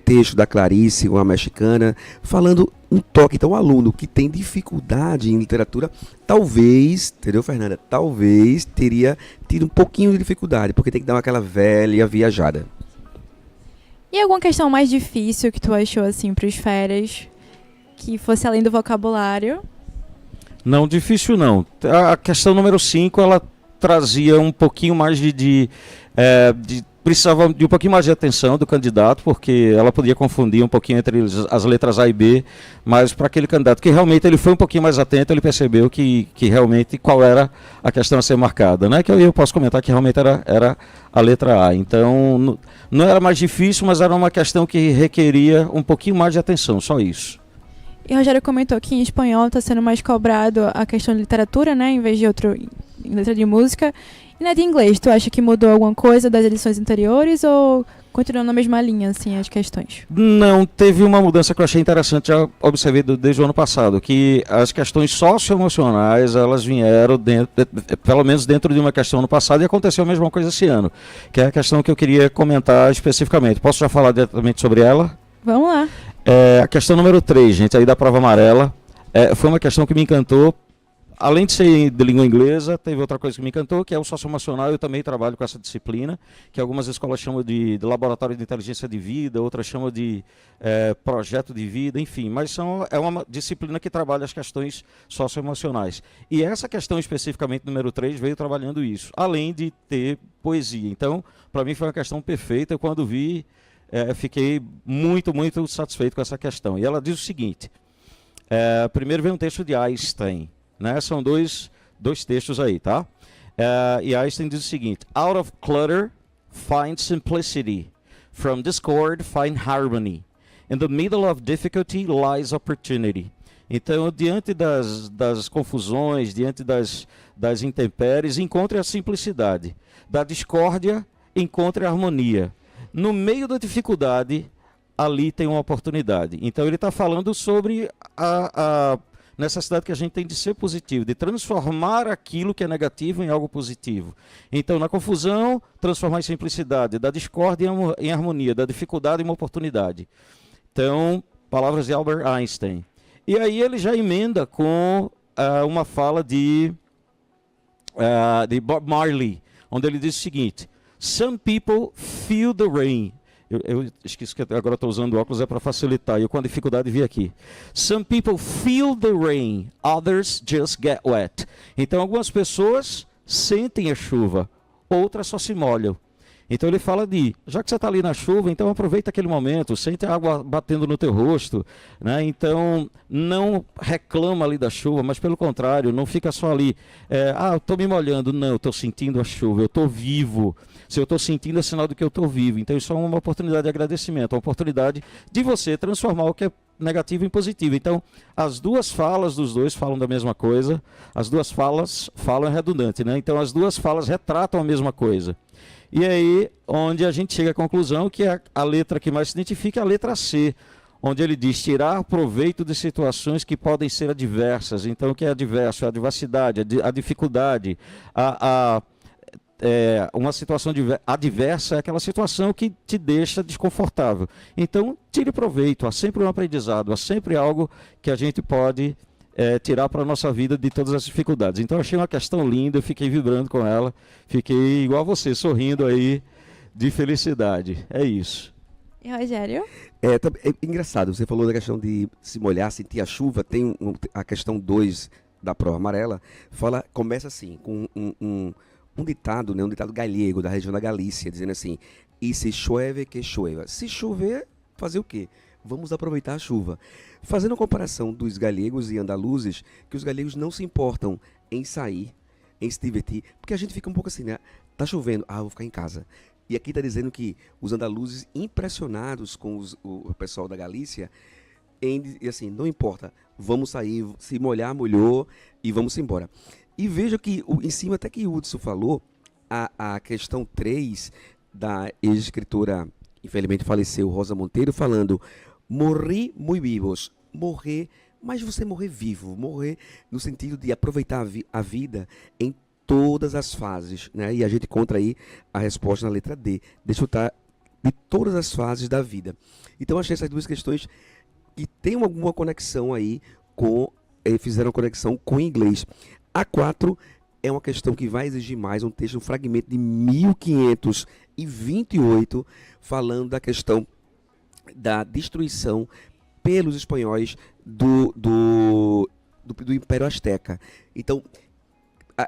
texto da Clarice, uma mexicana, falando um toque. Então o aluno que tem dificuldade em literatura, talvez, entendeu, Fernanda? Talvez teria tido um pouquinho de dificuldade, porque tem que dar aquela velha viajada. E alguma questão mais difícil que tu achou, assim, para os férias, que fosse além do vocabulário? Não, difícil não. A questão número 5, ela trazia um pouquinho mais precisava de um pouquinho mais de atenção do candidato, porque ela podia confundir um pouquinho entre as letras A e B, mas para aquele candidato que realmente ele foi um pouquinho mais atento, ele percebeu que realmente qual era a questão a ser marcada, né? Que eu posso comentar que realmente era a letra A. Então, não era mais difícil, mas era uma questão que requeria um pouquinho mais de atenção, só isso. E o Rogério comentou que em espanhol está sendo mais cobrado a questão de literatura, né, em vez de em letra de música. E na de inglês, tu acha que mudou alguma coisa das edições anteriores ou continuou na mesma linha, assim, as questões? Não, teve uma mudança que eu achei interessante, já observei desde o ano passado, que as questões socioemocionais, elas vieram pelo menos dentro de uma questão no passado, e aconteceu a mesma coisa esse ano, que é a questão que eu queria comentar especificamente. Posso já falar diretamente sobre ela? Vamos lá. A questão número 3, gente, aí da prova amarela, foi uma questão que me encantou. Além de ser de língua inglesa, teve outra coisa que me encantou, que é o socioemocional. Eu também trabalho com essa disciplina, que algumas escolas chamam de laboratório de inteligência de vida, outras chamam de projeto de vida, enfim. Mas é uma disciplina que trabalha as questões socioemocionais. E essa questão especificamente, número 3, veio trabalhando isso, além de ter poesia. Então, para mim foi uma questão perfeita. Eu, quando vi, fiquei muito, muito satisfeito com essa questão. E ela diz o seguinte, primeiro vem um texto de Einstein, né? São dois textos aí, tá? E Einstein diz o seguinte: Out of clutter, find simplicity. From discord, find harmony. In the middle of difficulty lies opportunity. Então, diante das confusões, diante das intempéries, encontre a simplicidade. Da discórdia, encontre a harmonia. No meio da dificuldade, ali tem uma oportunidade. Então, ele está falando sobre a necessidade que a gente tem de ser positivo, de transformar aquilo que é negativo em algo positivo. Então, na confusão, transformar em simplicidade, da discórdia em harmonia, da dificuldade em uma oportunidade. Então, palavras de Albert Einstein. E aí ele já emenda com uma fala de Bob Marley, onde ele diz o seguinte: Some people feel the rain. Eu esqueci que agora estou usando óculos, é para facilitar. Eu com a dificuldade vi aqui. Some people feel the rain, others just get wet. Então algumas pessoas sentem a chuva, outras só se molham. Então ele fala já que você está ali na chuva, então aproveita aquele momento, sente a água batendo no teu rosto, né? Então não reclama ali da chuva, mas pelo contrário, não fica só ali, eu estou me molhando. Não, eu estou sentindo a chuva, eu estou vivo. Se eu estou sentindo, é sinal de que eu estou vivo. Então isso é uma oportunidade de agradecimento, uma oportunidade de você transformar o que é negativo em positivo. Então as duas falas dos dois falam da mesma coisa, as duas falas falam redundante, né? Então as duas falas retratam a mesma coisa. E aí, onde a gente chega à conclusão que a letra que mais se identifica é a letra C, onde ele diz tirar proveito de situações que podem ser adversas. Então, o que é adverso? A adversidade, a dificuldade, uma situação adversa é aquela situação que te deixa desconfortável. Então, tire proveito, há sempre um aprendizado, há sempre algo que a gente pode tirar para a nossa vida de todas as dificuldades. Então, eu achei uma questão linda, eu fiquei vibrando com ela, fiquei igual a você, sorrindo aí de felicidade. É isso. E Rogério? É engraçado, você falou da questão de se molhar, sentir a chuva. Tem a questão 2 da prova amarela, começa assim, com um ditado, né, um ditado galego da região da Galícia, dizendo assim: e se chove que chova. Se chover, fazer o quê? Vamos aproveitar a chuva. Fazendo a comparação dos galegos e andaluzes, que os galegos não se importam em sair, em se divertir, porque a gente fica um pouco assim, né? Tá chovendo, vou ficar em casa. E aqui está dizendo que os andaluzes, impressionados com o pessoal da Galícia, e assim, não importa, vamos sair, se molhar, molhou, e vamos embora. E veja que, em cima até que o Hudson falou, a questão 3 da ex-escritora, infelizmente faleceu, Rosa Monteiro, falando: morrer muito vivos, morrer, mas você morrer vivo, morrer no sentido de aproveitar a vida em todas as fases, né? E a gente encontra aí a resposta na letra D, desfrutar de todas as fases da vida. Então, achei essas duas questões que tem alguma conexão aí fizeram conexão com o inglês. A 4 é uma questão que vai exigir mais um texto, um fragmento de 1528, falando da questão da destruição pelos espanhóis do Império Azteca. Então,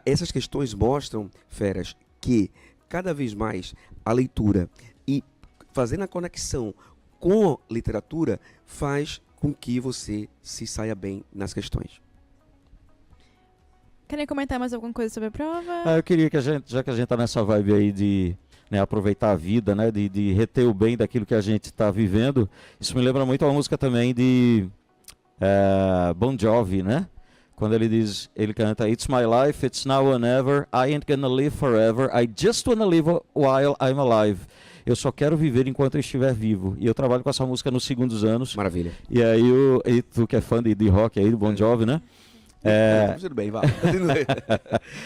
essas questões mostram, feras, que cada vez mais a leitura e fazendo a conexão com a literatura faz com que você se saia bem nas questões. Querem comentar mais alguma coisa sobre a prova? Eu queria que já que a gente está nessa vibe aí de aproveitar a vida, né, de reter o bem daquilo que a gente está vivendo, isso me lembra muito uma música também de Bon Jovi, né? quando ele canta It's my life, it's now or never, I ain't gonna live forever, I just wanna live while I'm alive. Eu só quero viver enquanto eu estiver vivo. E eu trabalho com essa música nos segundos anos. Maravilha. E aí, e tu que é fã de rock aí, do Bon Jovi, né? Tudo bem, vá.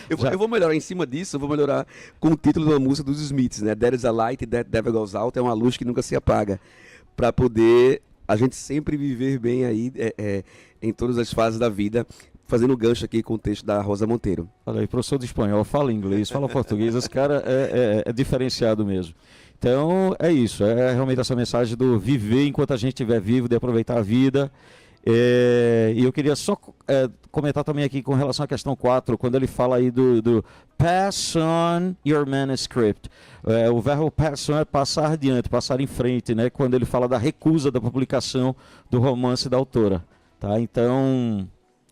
eu vou melhorar em cima disso, eu vou melhorar com o título da música dos Smiths, né? There is a light that never goes out, é uma luz que nunca se apaga. Para poder a gente sempre viver bem aí em todas as fases da vida, fazendo gancho aqui com o texto da Rosa Monteiro. Olha aí, professor de espanhol, fala inglês, fala português, esse cara é diferenciado mesmo. Então, é isso, é realmente essa mensagem do viver enquanto a gente estiver vivo, de aproveitar a vida. E eu queria só comentar também aqui com relação à questão 4, quando ele fala aí do pass on your manuscript. O verbo pass on é passar adiante, passar em frente, né? Quando ele fala da recusa da publicação do romance da autora. Tá? Então,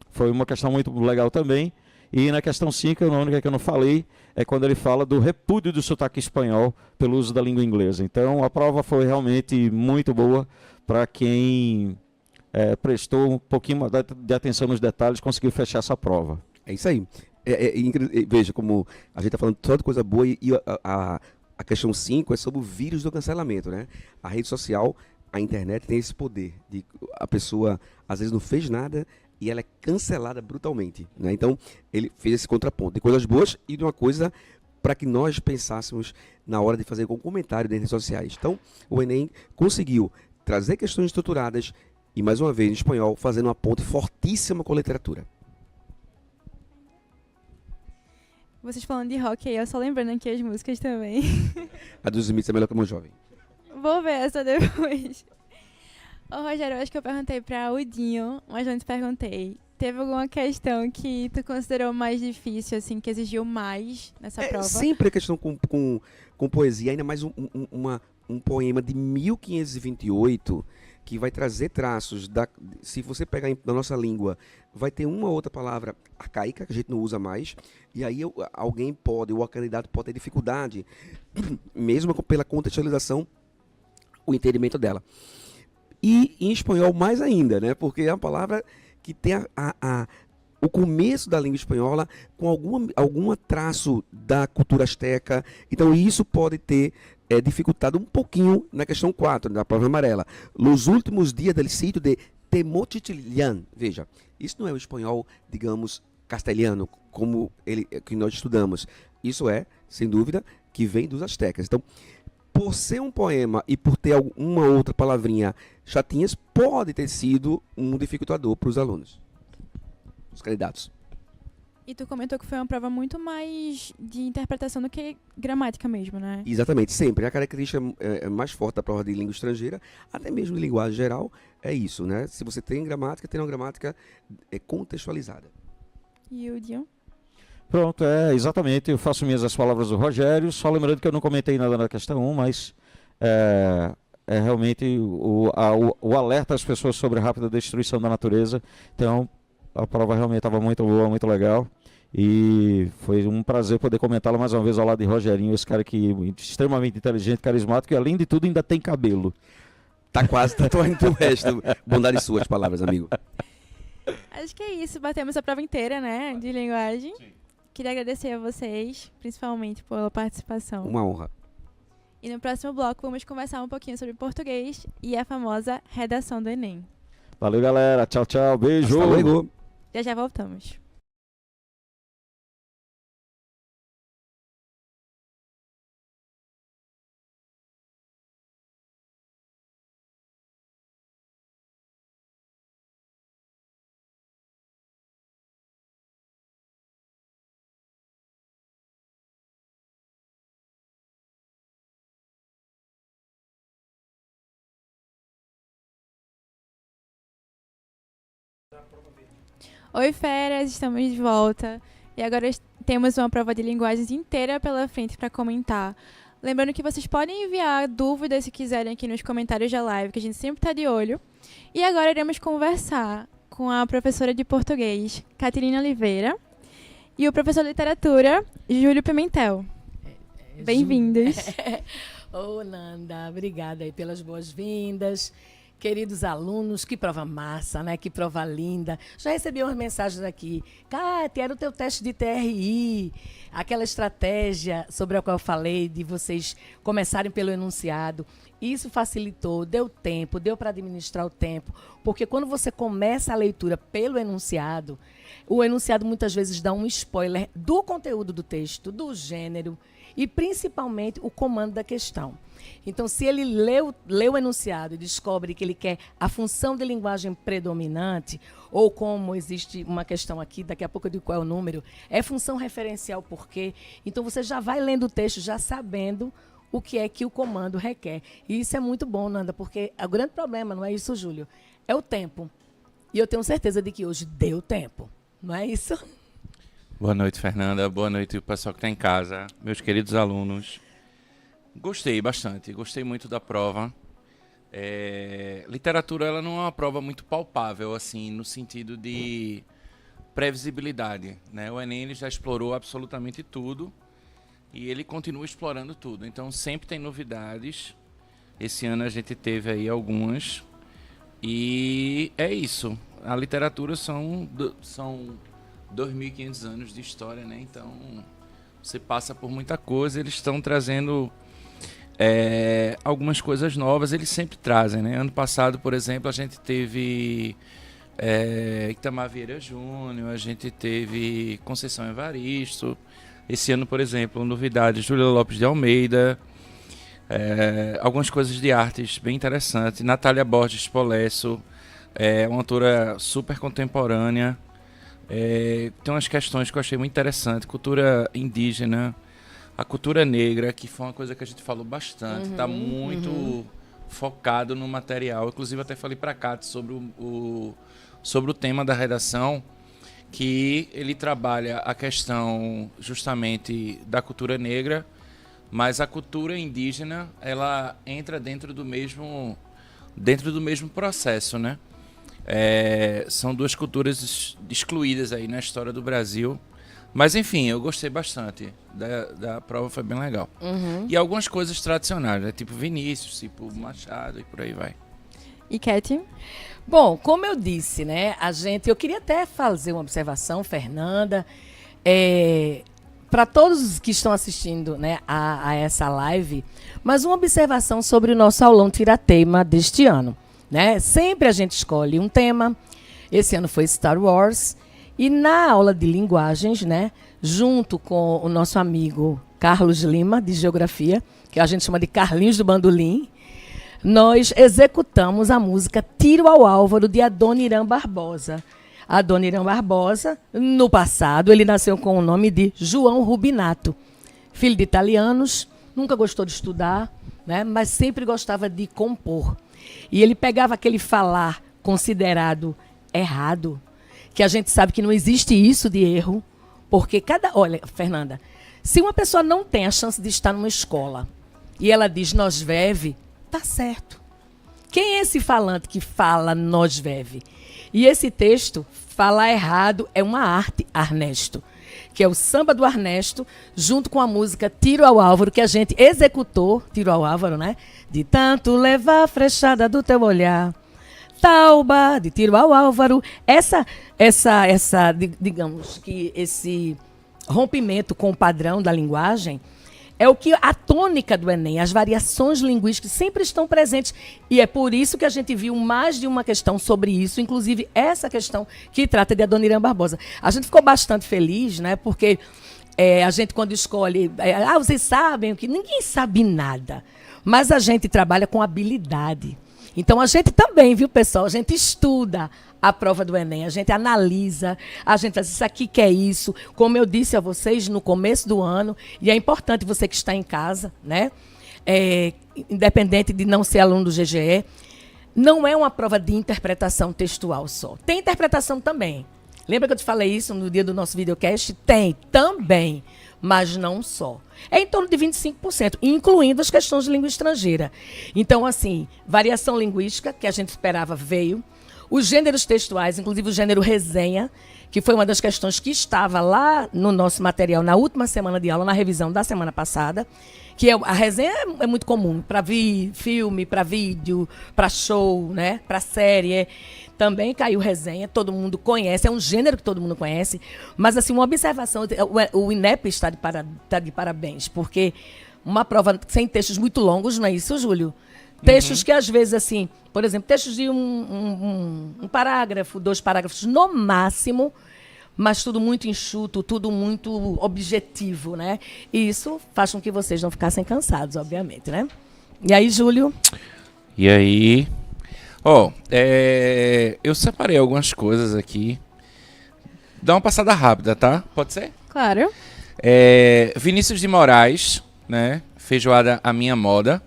foi uma questão muito legal também. E na questão 5, a única que eu não falei, é quando ele fala do repúdio do sotaque espanhol pelo uso da língua inglesa. Então, a prova foi realmente muito boa para quem prestou um pouquinho de atenção nos detalhes, conseguiu fechar essa prova. É isso aí. Veja como a gente está falando só de coisa boa e a questão 5 é sobre o vírus do cancelamento, né? A rede social, a internet tem esse poder de a pessoa às vezes não fez nada e ela é cancelada brutalmente, né? Então ele fez esse contraponto de coisas boas e de uma coisa para que nós pensássemos na hora de fazer algum comentário nas redes sociais. Então o Enem conseguiu trazer questões estruturadas e, mais uma vez, em espanhol, fazendo uma ponte fortíssima com a literatura. Vocês falando de rock aí, eu só lembrando aqui as músicas também. A dos Smiths é melhor que Bon Jovi. Vou ver essa depois. Ô, Rogério, eu acho que eu perguntei pra Udinho, mas não te perguntei. Teve alguma questão que tu considerou mais difícil, assim, que exigiu mais nessa prova? Sempre a questão com poesia, ainda mais um poema de 1528, que vai trazer traços, se você pegar na nossa língua, vai ter uma ou outra palavra arcaica, que a gente não usa mais, e aí alguém pode, ou a candidato pode ter dificuldade, mesmo pela contextualização, o entendimento dela. E em espanhol mais ainda, né? Porque é uma palavra que tem o começo da língua espanhola com algum traço da cultura asteca. Então isso pode ter dificultado um pouquinho na questão 4, da prova amarela. Los últimos dias del sitio de Tenochtitlan. Veja, isso não é o espanhol, digamos, castelhano, como que nós estudamos. Isso é, sem dúvida, que vem dos astecas. Então, por ser um poema e por ter uma outra palavrinha chatinhas, pode ter sido um dificultador para os alunos, os candidatos. E tu comentou que foi uma prova muito mais de interpretação do que gramática mesmo, né? Exatamente, sempre. A característica mais forte da prova de língua estrangeira, até mesmo de linguagem geral, é isso, né? Se você tem gramática, tem uma gramática contextualizada. E o Dion? Pronto, exatamente, eu faço minhas as palavras do Rogério, só lembrando que eu não comentei nada na questão 1, mas é realmente o alerta às pessoas sobre a rápida destruição da natureza. Então, a prova realmente estava muito boa, muito legal, e foi um prazer poder comentá-la mais uma vez ao lado de Rogerinho, esse cara que é extremamente inteligente, carismático, e além de tudo ainda tem cabelo. Tá quase tatuando o resto. Bondade suas palavras, amigo. Acho que é isso, batemos a prova inteira, né, de linguagem. Sim. Queria agradecer a vocês, principalmente pela participação. Uma honra. E no próximo bloco vamos conversar um pouquinho sobre português e a famosa redação do Enem. Valeu, galera. Tchau, tchau. Beijo. Hasta luego. Já voltamos. Oi, férias, estamos de volta. E agora temos uma prova de linguagens inteira pela frente para comentar. Lembrando que vocês podem enviar dúvidas se quiserem aqui nos comentários da live, que a gente sempre está de olho. E agora iremos conversar com a professora de português, Caterina Oliveira, e o professor de literatura, Júlio Pimentel. Bem-vindos. Ô, Nanda, obrigada aí pelas boas-vindas. Queridos alunos, que prova massa, né? Que prova linda. Já recebi umas mensagens aqui. Kátia, era o teu teste de TRI. Aquela estratégia sobre a qual eu falei, de vocês começarem pelo enunciado. Isso facilitou, deu tempo, deu para administrar o tempo. Porque quando você começa a leitura pelo enunciado, o enunciado muitas vezes dá um spoiler do conteúdo do texto, do gênero e principalmente o comando da questão. Então, se ele lê o enunciado e descobre que ele quer a função de linguagem predominante, ou como existe uma questão aqui, daqui a pouco eu digo qual é o número, é função referencial por quê, então você já vai lendo o texto já sabendo o que é que o comando requer. E isso é muito bom, Nanda, porque o grande problema, não é isso, Júlio, é o tempo. E eu tenho certeza de que hoje deu tempo, não é isso? Boa noite, Fernanda. Boa noite, o pessoal que está em casa, meus queridos alunos. Gostei bastante, gostei muito da prova. Literatura ela não é uma prova muito palpável, assim, no sentido de previsibilidade, né? O Enem ele já explorou absolutamente tudo e ele continua explorando tudo. Então sempre tem novidades. Esse ano a gente teve aí algumas e é isso. A literatura são 2.500 anos de história, né? Então você passa por muita coisa. Eles estão trazendo algumas coisas novas, eles sempre trazem, né? Ano passado, por exemplo, a gente teve Itamar Vieira Júnior, a gente teve Conceição Evaristo. Esse ano, por exemplo, novidades, Júlia Lopes de Almeida, algumas coisas de artes bem interessantes. Natália Borges Polesso, uma autora super contemporânea. Tem umas questões que eu achei muito interessantes, cultura indígena, a cultura negra, que foi uma coisa que a gente falou bastante, está muito focado no material. Inclusive, até falei para a Kátia sobre o tema da redação, que ele trabalha a questão justamente da cultura negra, mas a cultura indígena ela entra dentro do mesmo processo, né? São duas culturas excluídas aí na história do Brasil. Mas, enfim, eu gostei bastante da prova, foi bem legal. E algumas coisas tradicionais, né? Tipo Vinícius, tipo Machado e por aí vai. E Kátia? Bom, como eu disse, né, eu queria até fazer uma observação, Fernanda, para todos os que estão assistindo, né, a essa live, mas uma observação sobre o nosso aulão Tiratema deste ano, né? Sempre a gente escolhe um tema, esse ano foi Star Wars, e na aula de linguagens, né, junto com o nosso amigo Carlos Lima, de Geografia, que a gente chama de Carlinhos do Bandolim, nós executamos a música Tiro ao Álvaro, de Adoniran Barbosa. Adoniran Barbosa, no passado, ele nasceu com o nome de João Rubinato. Filho de italianos, nunca gostou de estudar, né, mas sempre gostava de compor. E ele pegava aquele falar considerado errado, que a gente sabe que não existe isso de erro, porque olha, Fernanda, se uma pessoa não tem a chance de estar numa escola e ela diz nós veve, tá certo. Quem é esse falante que fala nós veve? E esse texto, falar errado, é uma arte, Ernesto, que é o samba do Ernesto, junto com a música Tiro ao Álvaro, que a gente executou, Tiro ao Álvaro, né? De tanto levar a frechada do teu olhar. Tauba, de Tiro ao Álvaro. Digamos que esse rompimento com o padrão da linguagem é o que a tônica do Enem, as variações linguísticas sempre estão presentes. E é por isso que a gente viu mais de uma questão sobre isso, inclusive essa questão que trata de Adoniran Barbosa. A gente ficou bastante feliz, né? Porque a gente, quando escolhe... vocês sabem o que... Ninguém sabe nada. Mas a gente trabalha com habilidade. Então, a gente também, viu, pessoal? A gente estuda a prova do Enem, a gente analisa, a gente faz isso aqui que é isso. Como eu disse a vocês no começo do ano, e é importante você que está em casa, né? Independente de não ser aluno do GGE, não é uma prova de interpretação textual só. Tem interpretação também. Lembra que eu te falei isso no dia do nosso videocast? Tem também, mas não só. É em torno de 25%, incluindo as questões de língua estrangeira. Então, assim, variação linguística, que a gente esperava, veio. Os gêneros textuais, inclusive o gênero resenha, que foi uma das questões que estava lá no nosso material na última semana de aula, na revisão da semana passada, que a resenha é muito comum para filme, para vídeo, para show, né? Para série. Também caiu resenha, todo mundo conhece, é um gênero que todo mundo conhece. Mas, assim, uma observação, o INEP está de parabéns, porque uma prova sem textos muito longos, não é isso, Júlio? Textos que, às vezes, assim, por exemplo, textos de um parágrafo, 2 parágrafos no máximo, mas tudo muito enxuto, tudo muito objetivo, né? E isso faz com que vocês não ficassem cansados, obviamente, né? E aí, Júlio? E aí... eu separei algumas coisas aqui. Dá uma passada rápida, tá? Pode ser? Claro. Vinícius de Moraes, né? Feijoada à minha moda.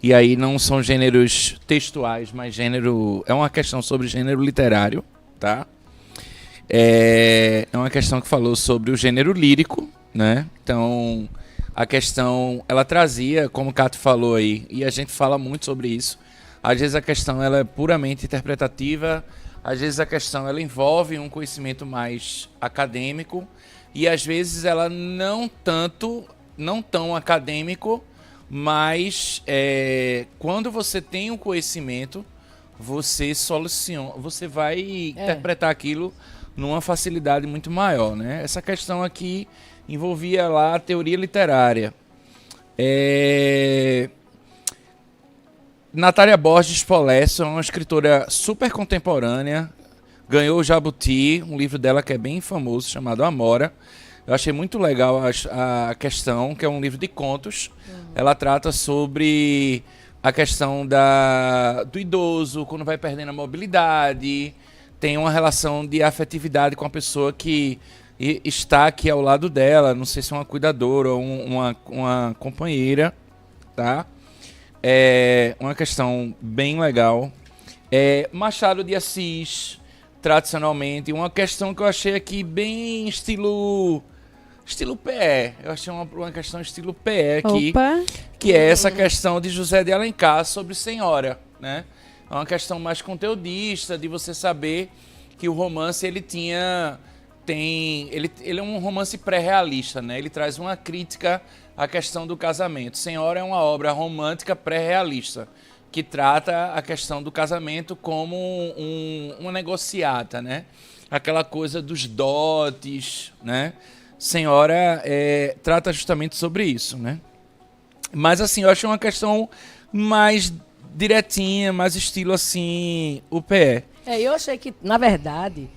E aí não são gêneros textuais, mas é uma questão sobre gênero literário, tá? É uma questão que falou sobre o gênero lírico, né? Então, a questão, ela trazia, como o Cato falou aí, e a gente fala muito sobre isso, às vezes a questão ela é puramente interpretativa, às vezes a questão ela envolve um conhecimento mais acadêmico, e às vezes ela não tão acadêmico, mas quando você tem um conhecimento, você vai interpretar aquilo numa facilidade muito maior, né? Essa questão aqui envolvia lá a teoria literária. Natália Borges Polesso é uma escritora super contemporânea, ganhou o Jabuti, um livro dela que é bem famoso, chamado Amora. Eu achei muito legal a questão, que é um livro de contos. Ela trata sobre a questão do idoso, quando vai perdendo a mobilidade, tem uma relação de afetividade com a pessoa que está aqui ao lado dela, não sei se é uma cuidadora ou uma companheira, tá? É uma questão bem legal. Machado de Assis, tradicionalmente, uma questão que eu achei aqui bem estilo PE. Eu achei uma questão estilo PE aqui. Opa. Que é essa questão de José de Alencar sobre Senhora, né? É uma questão mais conteudista, de você saber que o romance ele é um romance pré-realista, né? Ele traz uma crítica à questão do casamento. Senhora é uma obra romântica pré-realista, que trata a questão do casamento como uma negociata, né? Aquela coisa dos dotes, né? Senhora trata justamente sobre isso, né? Mas assim, eu achei uma questão mais diretinha, mais estilo assim, UPE. Eu achei que, na verdade,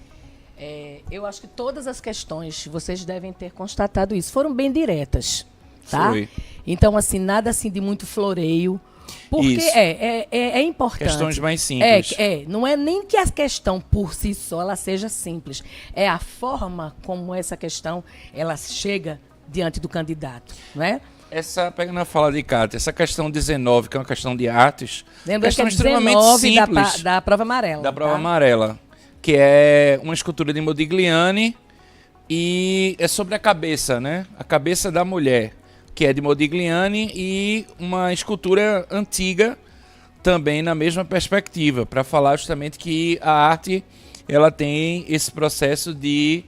eu acho que todas as questões, vocês devem ter constatado isso, foram bem diretas, tá? Foi. Então, assim, nada assim de muito floreio, porque Isso. é importante. Questões mais simples. Não é nem que a questão por si só ela seja simples, é a forma como essa questão ela chega diante do candidato, não é? Pegando a fala de Cátia, essa questão 19, que é uma questão de artes, Lembrando questão que é extremamente 19 simples da prova amarela. da prova tá? amarela, que é uma escultura de Modigliani e é sobre a cabeça, né? A cabeça da mulher, que é de Modigliani, e uma escultura antiga também na mesma perspectiva, para falar justamente que a arte ela tem esse processo de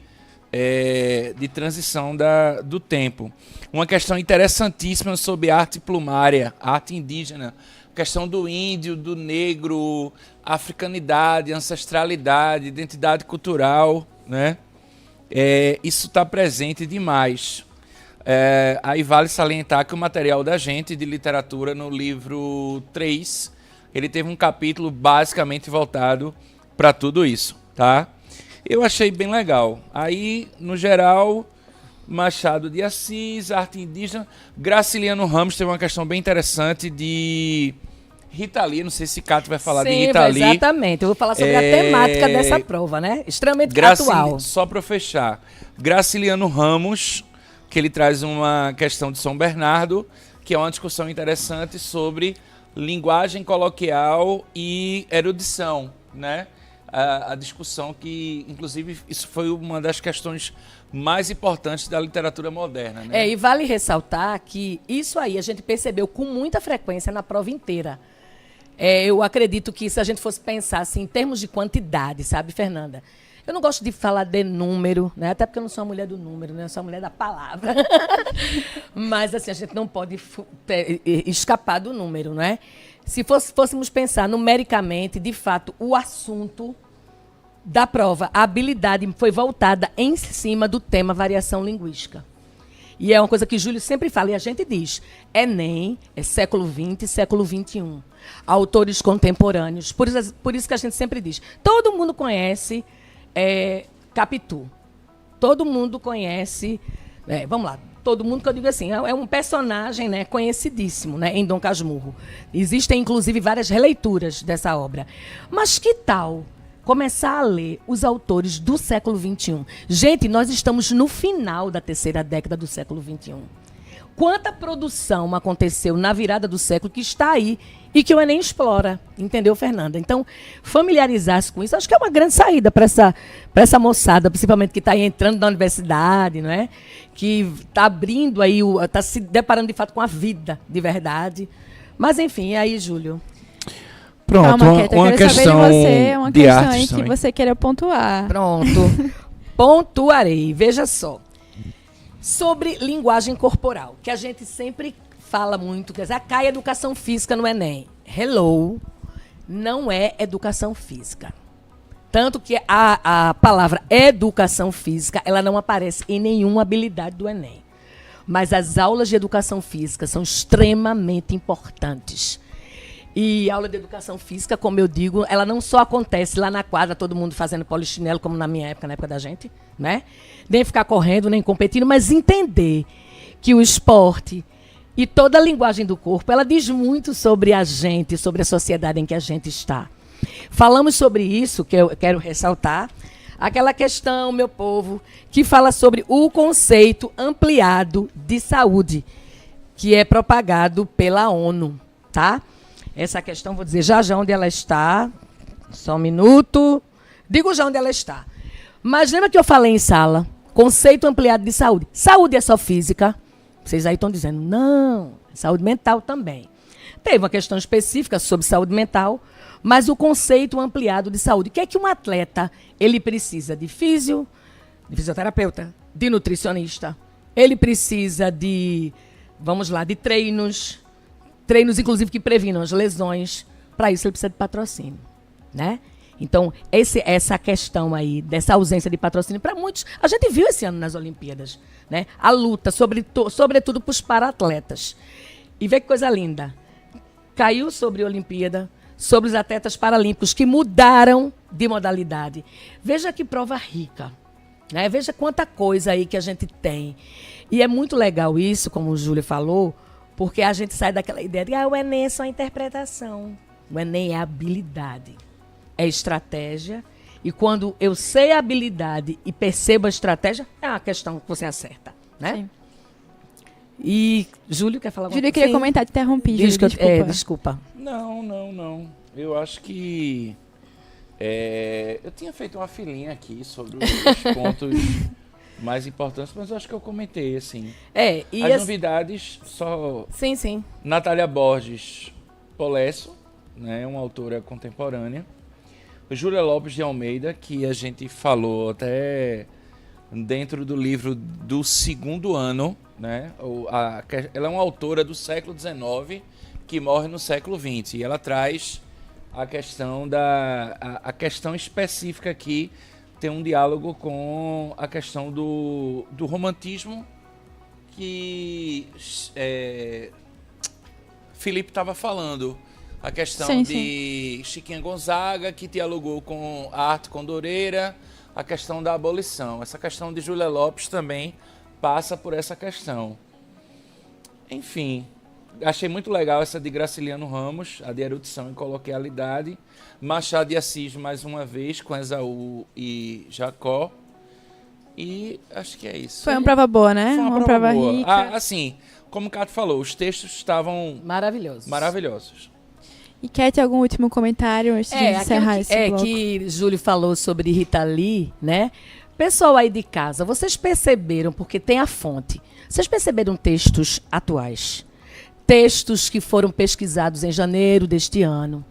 transição do tempo. Uma questão interessantíssima sobre arte plumária, arte indígena, questão do índio, do negro, africanidade, ancestralidade, identidade cultural, né? Isso está presente demais. Aí vale salientar que o material da gente de literatura no livro 3, ele teve um capítulo basicamente voltado para tudo isso, tá? Eu achei bem legal. Aí, no geral, Machado de Assis, arte indígena. Graciliano Ramos teve uma questão bem interessante de Rita Lee. Não sei se Cato vai falar de Rita Lee. Exatamente. Eu vou falar sobre a temática dessa prova, né? Extremamente atual. Só para fechar. Graciliano Ramos, que ele traz uma questão de São Bernardo, que é uma discussão interessante sobre linguagem coloquial e erudição, né? A discussão que, inclusive, isso foi uma das questões mais importantes da literatura moderna, né? E vale ressaltar que isso aí a gente percebeu com muita frequência na prova inteira. Eu acredito que se a gente fosse pensar assim, em termos de quantidade, sabe, Fernanda? Eu não gosto de falar de número, né? Até porque eu não sou uma mulher do número, né? Eu sou uma mulher da palavra. Mas assim, a gente não pode escapar do número, não é? Se fôssemos pensar numericamente, de fato, o assunto da prova, a habilidade foi voltada em cima do tema variação linguística. E é uma coisa que Júlio sempre fala, e a gente diz, Enem é século XX e século XXI. Autores contemporâneos. Por isso que a gente sempre diz, todo mundo conhece Capitu. Todo mundo conhece, vamos lá, todo mundo que eu digo assim, é um personagem, né, conhecidíssimo, né, em Dom Casmurro. Existem, inclusive, várias releituras dessa obra. Mas que tal começar a ler os autores do século XXI? Gente, nós estamos no final da terceira década do século XXI. Quanta produção aconteceu na virada do século que está aí e que o Enem explora, entendeu, Fernanda? Então, familiarizar-se com isso, acho que é uma grande saída para essa moçada, principalmente que está aí entrando na universidade, não é? Que está abrindo aí, está se deparando de fato com a vida de verdade. Mas, enfim, e aí, Júlio? Pronto, Calma, Kétia, uma eu quero questão saber de você, uma de questão artes aí que também. você queira pontuar. Pronto. Pontuarei. Veja só. Sobre linguagem corporal, que a gente sempre fala muito, quer dizer, cai educação física no Enem. Hello, não é educação física. Tanto que a palavra educação física, ela não aparece em nenhuma habilidade do Enem. Mas as aulas de educação física são extremamente importantes. E aula de educação física, como eu digo, ela não só acontece lá na quadra, todo mundo fazendo polichinelo, como na minha época, na época da gente, né? Nem ficar correndo, nem competindo, mas entender que o esporte e toda a linguagem do corpo, ela diz muito sobre a gente, sobre a sociedade em que a gente está. Falamos sobre isso, que eu quero ressaltar, aquela questão, meu povo, que fala sobre o conceito ampliado de saúde, que é propagado pela ONU, tá? Essa questão, vou dizer já onde ela está. Só um minuto. Digo já onde ela está. Mas lembra que eu falei em sala? Conceito ampliado de saúde. Saúde é só física? Vocês aí estão dizendo, não, saúde mental também. Teve uma questão específica sobre saúde mental, mas o conceito ampliado de saúde. O que é que um atleta ele precisa? De fisioterapeuta, de nutricionista. Ele precisa de, vamos lá, de treinos, inclusive, que previnam as lesões. Para isso, ele precisa de patrocínio, né? Então, essa questão aí, dessa ausência de patrocínio, para muitos, a gente viu esse ano nas Olimpíadas, né? A luta, sobretudo para os para-atletas. E vê que coisa linda. Caiu sobre a Olimpíada, sobre os atletas paralímpicos que mudaram de modalidade. Veja que prova rica, né? Veja quanta coisa aí que a gente tem. E é muito legal isso, como o Júlio falou, porque a gente sai daquela ideia de o Enem é só interpretação. O Enem é habilidade, é estratégia. E quando eu sei a habilidade e percebo a estratégia, é uma questão que você acerta, né? Sim. E Júlio quer falar alguma Júlio, eu coisa? queria comentar, te interrompi, Júlio, Desculpa. Não. Eu acho que eu tinha feito uma filinha aqui sobre os pontos mais importantes, mas eu acho que eu comentei, assim. As novidades, só... Sim. Natália Borges Polesso, né, uma autora contemporânea. Júlia Lopes de Almeida, que a gente falou até dentro do livro do segundo ano, né? Ela é uma autora do século XIX que morre no século XX. E ela traz a questão a questão específica aqui, tem um diálogo com a questão do romantismo que Felipe estava falando. A questão de Chiquinha Gonzaga, que dialogou com a arte condoreira, a questão da abolição. Essa questão de Júlia Lopes também passa por essa questão. Enfim, achei muito legal essa de Graciliano Ramos, a de erudição e coloquialidade. Machado de Assis, mais uma vez, com Esaú e Jacó. E acho que é isso. Foi uma prova boa, né? Foi uma prova boa. rica. Assim, como o Cato falou, os textos estavam maravilhosos. E quer ter algum último comentário antes de encerrar esse bloco? Que Júlio falou sobre Rita Lee, né? Pessoal aí de casa, vocês perceberam, porque tem a fonte, vocês perceberam textos atuais? textos que foram pesquisados em janeiro deste ano.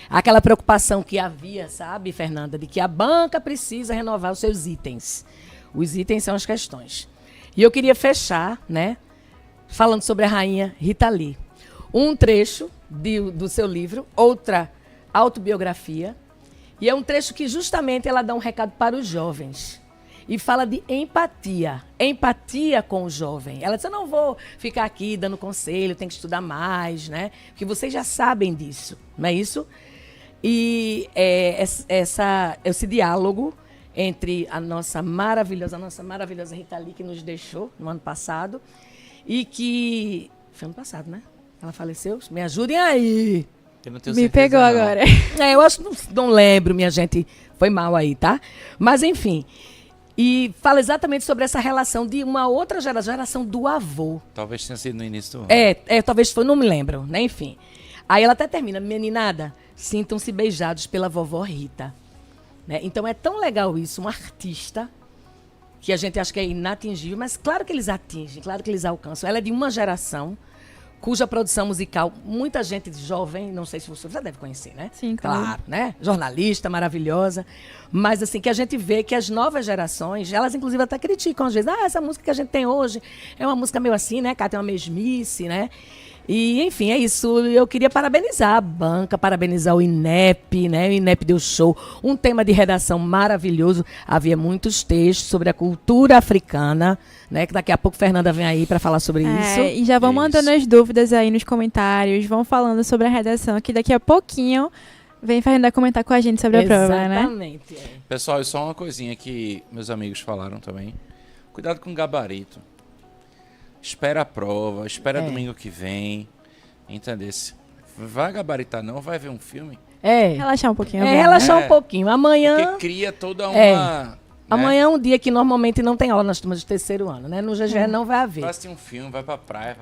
Aquela preocupação que havia, sabe, Fernanda, de que a banca precisa renovar os seus itens. Os itens são as questões. E eu queria fechar, né, falando sobre a rainha Rita Lee. Um trecho do seu livro, outra autobiografia, e é um trecho que justamente ela dá um recado para os jovens. E fala de empatia com o jovem. Ela disse, eu não vou ficar aqui dando conselho, tem que estudar mais, né? Porque vocês já sabem disso, não é isso? E esse diálogo entre a nossa maravilhosa Rita Lee, que nos deixou no ano passado, e que... Foi ano passado, né? Ela faleceu? Me ajudem aí. Eu não tenho Me certeza, pegou não. agora. Eu acho que não lembro, minha gente. Foi mal aí, tá? Mas, enfim. E fala exatamente sobre essa relação de uma outra geração do avô. Talvez tenha sido no início do ano. Talvez foi, não me lembro, né? Enfim. Aí ela até termina, meninada, sintam-se beijados pela vovó Rita. Né? Então é tão legal isso, um artista que a gente acha que é inatingível, mas claro que eles atingem, claro que eles alcançam. Ela é de uma geração cuja produção musical, muita gente jovem, não sei se você já deve conhecer, né? Sim, claro. Claro, né? Jornalista, maravilhosa. Mas, assim, que a gente vê que as novas gerações, elas, inclusive, até criticam, às vezes, essa música que a gente tem hoje é uma música meio assim, né? Cara, tem uma mesmice, né? E, enfim, é isso. Eu queria parabenizar a banca, parabenizar o INEP, né? O INEP deu show. Um tema de redação maravilhoso. Havia muitos textos sobre a cultura africana, né? Que daqui a pouco Fernanda vem aí para falar sobre isso. E já vão mandando as dúvidas aí nos comentários, vão falando sobre a redação, que daqui a pouquinho vem Fernanda comentar com a gente sobre a prova, né? Exatamente. Pessoal, e só uma coisinha que meus amigos falaram também. Cuidado com o gabarito. Espera a prova, espera domingo que vem. Entendesse? Vai gabaritar não, vai ver um filme. Relaxar um pouquinho. Relaxar um pouquinho. Amanhã... Porque cria toda uma... Amanhã é um dia que normalmente não tem aula nas turmas de terceiro ano, né? No GGE não vai haver. Vai assistir um filme, vai pra praia,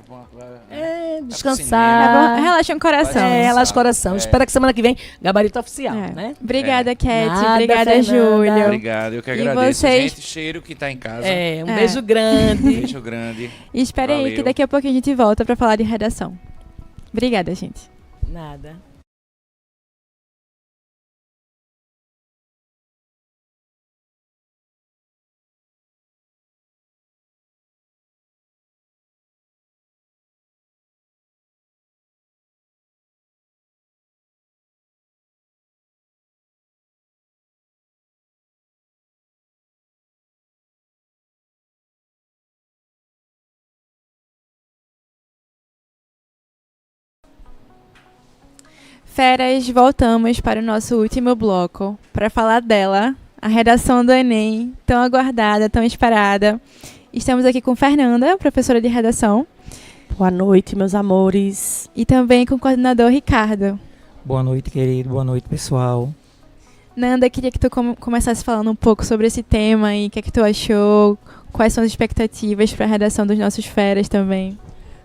descansar. Relaxa o coração. Relaxa o coração. Espera que semana que vem, gabarito oficial, né? Obrigada, Cat. Nada, Obrigada, Fernanda. Júlio. Obrigado, eu que agradeço. vocês? Gente, cheiro que tá em casa. Um beijo grande. Beijo grande. E espere aí Valeu. que daqui a pouco a gente volta pra falar de redação. Obrigada, gente. Nada. Feras, voltamos para o nosso último bloco para falar dela, a redação do Enem, tão aguardada, tão esperada. Estamos aqui com Fernanda, professora de redação. Boa noite, meus amores. E também com o coordenador Ricardo. Boa noite, querido. Boa noite, pessoal. Nanda, queria que tu começasse falando um pouco sobre esse tema e o que é que tu achou, quais são as expectativas para a redação dos nossos feras também.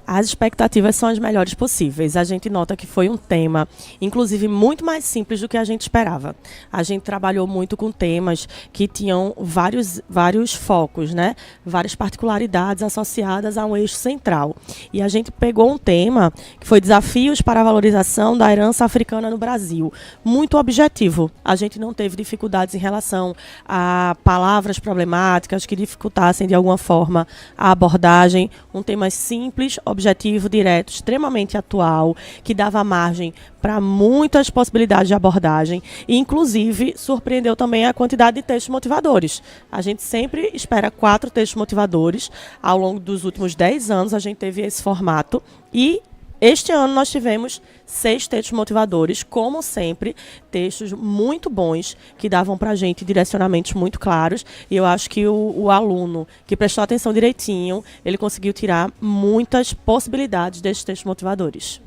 As expectativas são as melhores possíveis. A gente nota que foi um tema, inclusive, muito mais simples do que a gente esperava. A gente trabalhou muito com temas que tinham vários focos, né? Várias particularidades associadas a um eixo central. E a gente pegou um tema que foi Desafios para a Valorização da Herança Africana no Brasil. Muito objetivo. A gente não teve dificuldades em relação a palavras problemáticas que dificultassem, de alguma forma, a abordagem. Um tema simples, objetivo, direto, extremamente atual, que dava margem para muitas possibilidades de abordagem e, inclusive, surpreendeu também a quantidade de textos motivadores. A gente sempre espera 4 textos motivadores. Ao longo dos últimos 10 anos, a gente teve esse formato e este ano nós tivemos 6 textos motivadores, como sempre, textos muito bons, que davam para a gente direcionamentos muito claros. E eu acho que o aluno que prestou atenção direitinho, ele conseguiu tirar muitas possibilidades desses textos motivadores.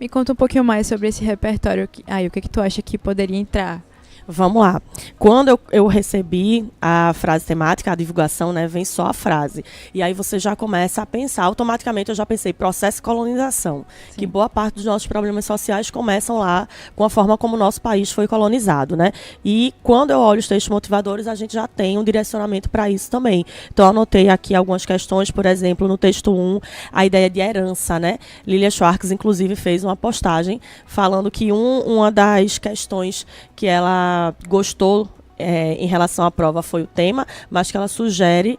Me conta um pouquinho mais sobre esse repertório. O que tu acha que poderia entrar? Vamos lá. Quando eu recebi a frase temática, a divulgação, né, vem só a frase. E aí você já começa a pensar, automaticamente eu já pensei, processo de colonização. Sim. Que boa parte dos nossos problemas sociais começam lá com a forma como o nosso país foi colonizado, né? E quando eu olho os textos motivadores, a gente já tem um direcionamento para isso também. Então eu anotei aqui algumas questões, por exemplo, no texto 1, a ideia de herança, né? Lilia Schwartz, inclusive, fez uma postagem falando que uma das questões que ela gostou em relação à prova foi o tema, mas que ela sugere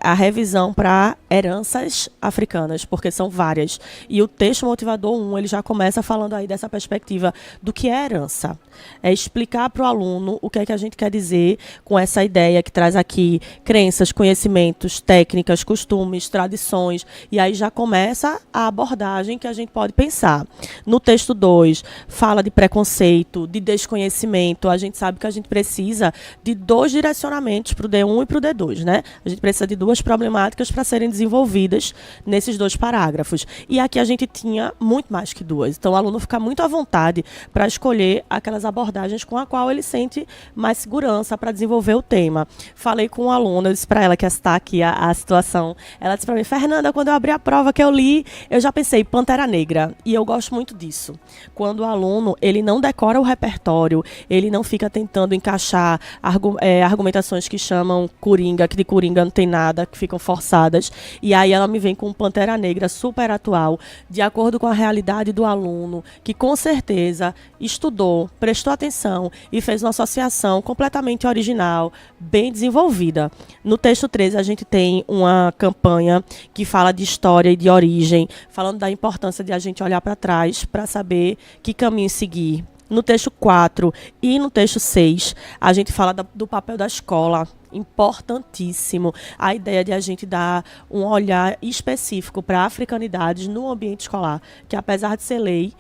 a revisão para heranças africanas, porque são várias. E o texto motivador 1, ele já começa falando aí dessa perspectiva do que é herança. É explicar para o aluno o que é que a gente quer dizer com essa ideia que traz aqui crenças, conhecimentos, técnicas, costumes, tradições, e aí já começa a abordagem que a gente pode pensar. No texto 2, fala de preconceito, de desconhecimento. A gente sabe que a gente precisa de 2 direcionamentos para o D1 e para o D2, né? A gente precisa de 2 problemáticas para serem desenvolvidas nesses 2 parágrafos. E aqui a gente tinha muito mais que 2. Então o aluno fica muito à vontade para escolher aquelas abordagens com a qual ele sente mais segurança para desenvolver o tema. Falei com uma aluna, eu disse para ela que está aqui a situação. Ela disse para mim, Fernanda, quando eu abri a prova que eu li, eu já pensei Pantera Negra. E eu gosto muito disso. Quando o aluno, ele não decora o repertório, ele não fica tentando encaixar argumentações que chamam Coringa, que de Coringa não tem nada, que ficam forçadas. E aí ela me vem com um Pantera Negra super atual, de acordo com a realidade do aluno, que com certeza estudou, prestou atenção e fez uma associação completamente original, bem desenvolvida. No texto 13, a gente tem uma campanha que fala de história e de origem, falando da importância de a gente olhar para trás para saber que caminho seguir. No texto 4 e no texto 6, a gente fala do papel da escola. Importantíssimo a ideia de a gente dar um olhar específico para africanidades no ambiente escolar, que apesar de ser lei,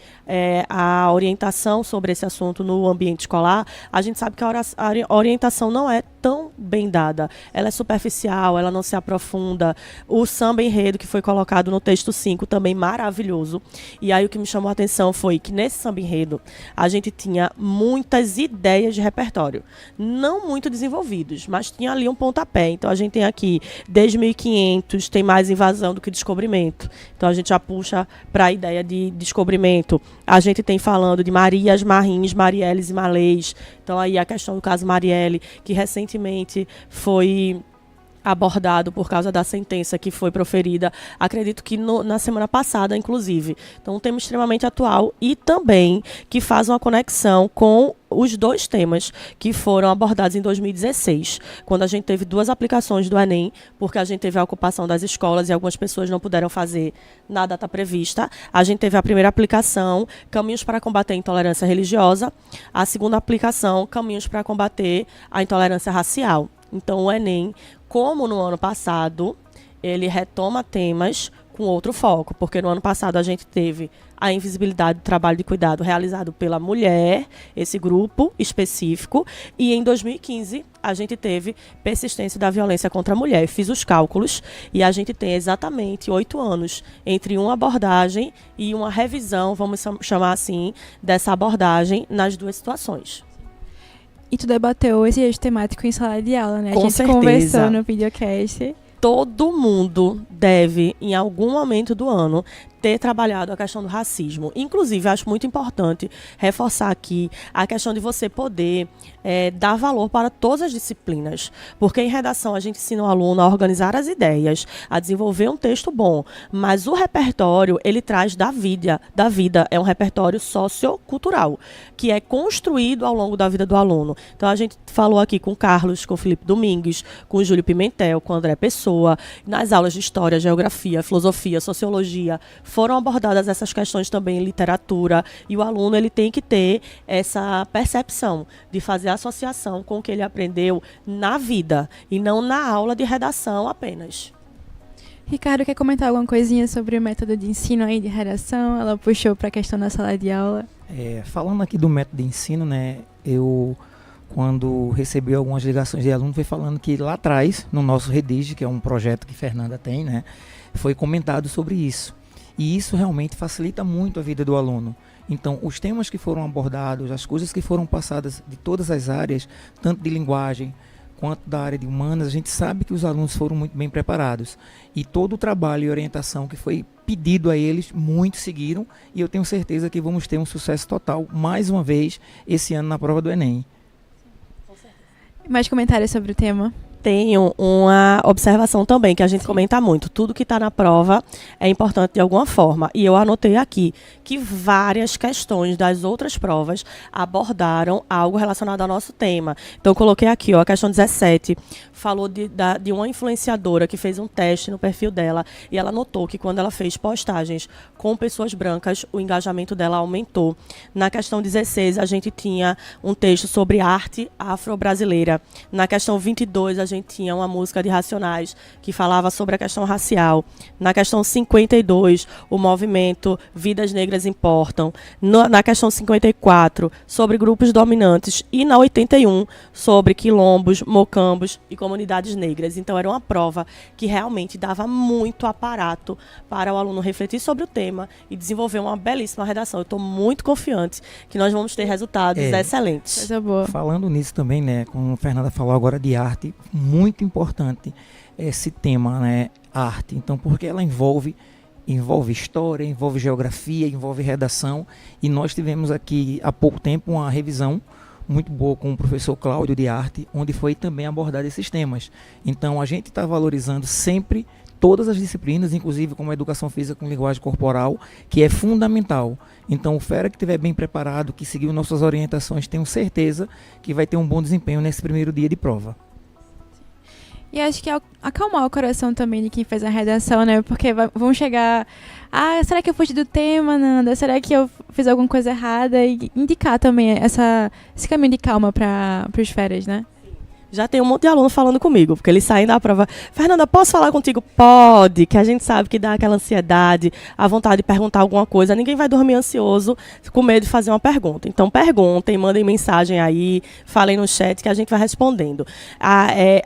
a orientação sobre esse assunto no ambiente escolar, a gente sabe que a orientação não é tão bem dada, ela é superficial, ela não se aprofunda. O samba enredo que foi colocado no texto 5 também maravilhoso, e aí o que me chamou a atenção foi que nesse samba enredo a gente tinha muitas ideias de repertório, não muito desenvolvidos, mas tinha ali um pontapé. Então a gente tem aqui, desde 1500, tem mais invasão do que descobrimento. Então a gente já puxa para a ideia de descobrimento. A gente tem falando de Marias, Marins, Marielles e Malês. Então aí a questão do caso Marielle, que recentemente foi abordado por causa da sentença que foi proferida, acredito que na semana passada, inclusive. Então, um tema extremamente atual e também que faz uma conexão com os 2 temas que foram abordados em 2016, quando a gente teve 2 aplicações do Enem, porque a gente teve a ocupação das escolas e algumas pessoas não puderam fazer na data prevista. A gente teve a primeira aplicação, Caminhos para combater a intolerância religiosa, a segunda aplicação, Caminhos para combater a intolerância racial. Então, o Enem, como no ano passado, ele retoma temas com outro foco, porque no ano passado a gente teve a invisibilidade do trabalho de cuidado realizado pela mulher, esse grupo específico, e em 2015 a gente teve persistência da violência contra a mulher. Eu fiz os cálculos e a gente tem exatamente 8 anos entre uma abordagem e uma revisão, vamos chamar assim, dessa abordagem nas 2 situações. E tu debateu esse eixo temático em sala de aula, né? Com a gente certeza. Conversou no videocast. Todo mundo deve, em algum momento do ano, ter trabalhado a questão do racismo. Inclusive, acho muito importante reforçar aqui a questão de você poder dar valor para todas as disciplinas. Porque em redação a gente ensina o aluno a organizar as ideias, a desenvolver um texto bom. Mas o repertório, ele traz da vida. É um repertório sociocultural, que é construído ao longo da vida do aluno. Então, a gente falou aqui com o Carlos, com o Felipe Domingues, com o Júlio Pimentel, com o André Pessoa. Nas aulas de história, geografia, filosofia, sociologia, foram abordadas essas questões também em literatura, e o aluno ele tem que ter essa percepção de fazer associação com o que ele aprendeu na vida e não na aula de redação apenas. Ricardo, quer comentar alguma coisinha sobre o método de ensino aí de redação? Ela puxou para a questão da sala de aula. Falando aqui do método de ensino, né, eu quando recebi algumas ligações de alunos, foi falando que lá atrás, no nosso Redige, que é um projeto que Fernanda tem, né, foi comentado sobre isso. E isso realmente facilita muito a vida do aluno. Então, os temas que foram abordados, as coisas que foram passadas de todas as áreas, tanto de linguagem quanto da área de humanas, a gente sabe que os alunos foram muito bem preparados. E todo o trabalho e orientação que foi pedido a eles, muitos seguiram, e eu tenho certeza que vamos ter um sucesso total, mais uma vez, esse ano na prova do Enem. Mais comentários sobre o tema? Tenho uma observação também, que a gente comenta muito. Tudo que está na prova é importante de alguma forma. E eu anotei aqui que várias questões das outras provas abordaram algo relacionado ao nosso tema. Então, eu coloquei aqui, ó, a questão 17, falou de uma influenciadora que fez um teste no perfil dela e ela notou que quando ela fez postagens com pessoas brancas, o engajamento dela aumentou. Na questão 16, a gente tinha um texto sobre arte afro-brasileira. Na questão 22, a gente tinha uma música de Racionais que falava sobre a questão racial. Na questão 52, o movimento Vidas Negras Importam. Na questão 54, sobre grupos dominantes. E na 81, sobre quilombos, mocambos e comunidades negras. Então, era uma prova que realmente dava muito aparato para o aluno refletir sobre o tema e desenvolver uma belíssima redação. Eu estou muito confiante que nós vamos ter resultados excelentes. Coisa boa. Falando nisso também, né, como a Fernanda falou agora de arte, muito importante esse tema, né, arte. Então, porque ela envolve história, envolve geografia, envolve redação, e nós tivemos aqui há pouco tempo uma revisão muito boa com o professor Cláudio de arte, onde foi também abordado esses temas. Então, a gente está valorizando sempre todas as disciplinas, inclusive como a educação física com linguagem corporal, que é fundamental. Então, o fera que estiver bem preparado, que seguiu nossas orientações, tenho certeza que vai ter um bom desempenho nesse primeiro dia de prova. E acho que acalmar o coração também de quem fez a redação, né? Porque vão chegar... será que eu fugi do tema, Nanda? Será que eu fiz alguma coisa errada? E indicar também esse caminho de calma para os feras, né? Já tem um monte de aluno falando comigo, porque eles saem da prova. Fernanda, posso falar contigo? Pode, que a gente sabe que dá aquela ansiedade, a vontade de perguntar alguma coisa. Ninguém vai dormir ansioso, com medo de fazer uma pergunta. Então, perguntem, mandem mensagem aí, falem no chat que a gente vai respondendo.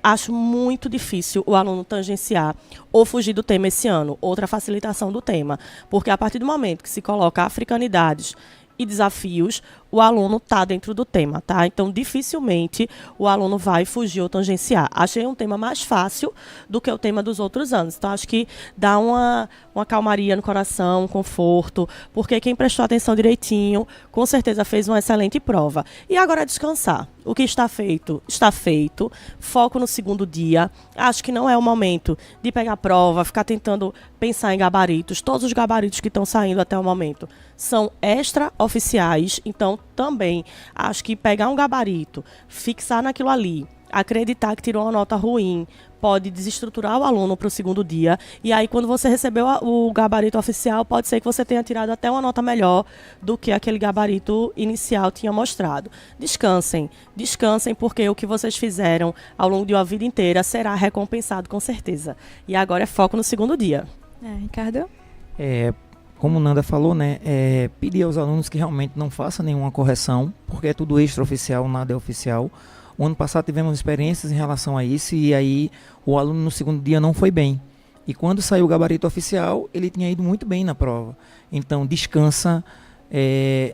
Acho muito difícil o aluno tangenciar ou fugir do tema esse ano. Outra facilitação do tema. Porque a partir do momento que se coloca africanidades e desafios, o aluno está dentro do tema, tá? Então, dificilmente o aluno vai fugir ou tangenciar. Achei um tema mais fácil do que o tema dos outros anos. Então, acho que dá uma calmaria no coração, um conforto, porque quem prestou atenção direitinho, com certeza fez uma excelente prova. E agora descansar. O que está feito, está feito. Foco no segundo dia. Acho que não é o momento de pegar a prova, ficar tentando pensar em gabaritos. Todos os gabaritos que estão saindo até o momento são extra-oficiais, então também acho que pegar um gabarito, fixar naquilo ali, acreditar que tirou uma nota ruim, pode desestruturar o aluno para o segundo dia, e aí quando você recebeu o gabarito oficial, pode ser que você tenha tirado até uma nota melhor do que aquele gabarito inicial tinha mostrado. Descansem, porque o que vocês fizeram ao longo de uma vida inteira será recompensado com certeza. E agora é foco no segundo dia. Ricardo? Como Nanda falou, né, pedir aos alunos que realmente não façam nenhuma correção, porque é tudo extraoficial, nada é oficial. O ano passado tivemos experiências em relação a isso, e aí o aluno no segundo dia não foi bem. E quando saiu o gabarito oficial, ele tinha ido muito bem na prova. Então, descansa,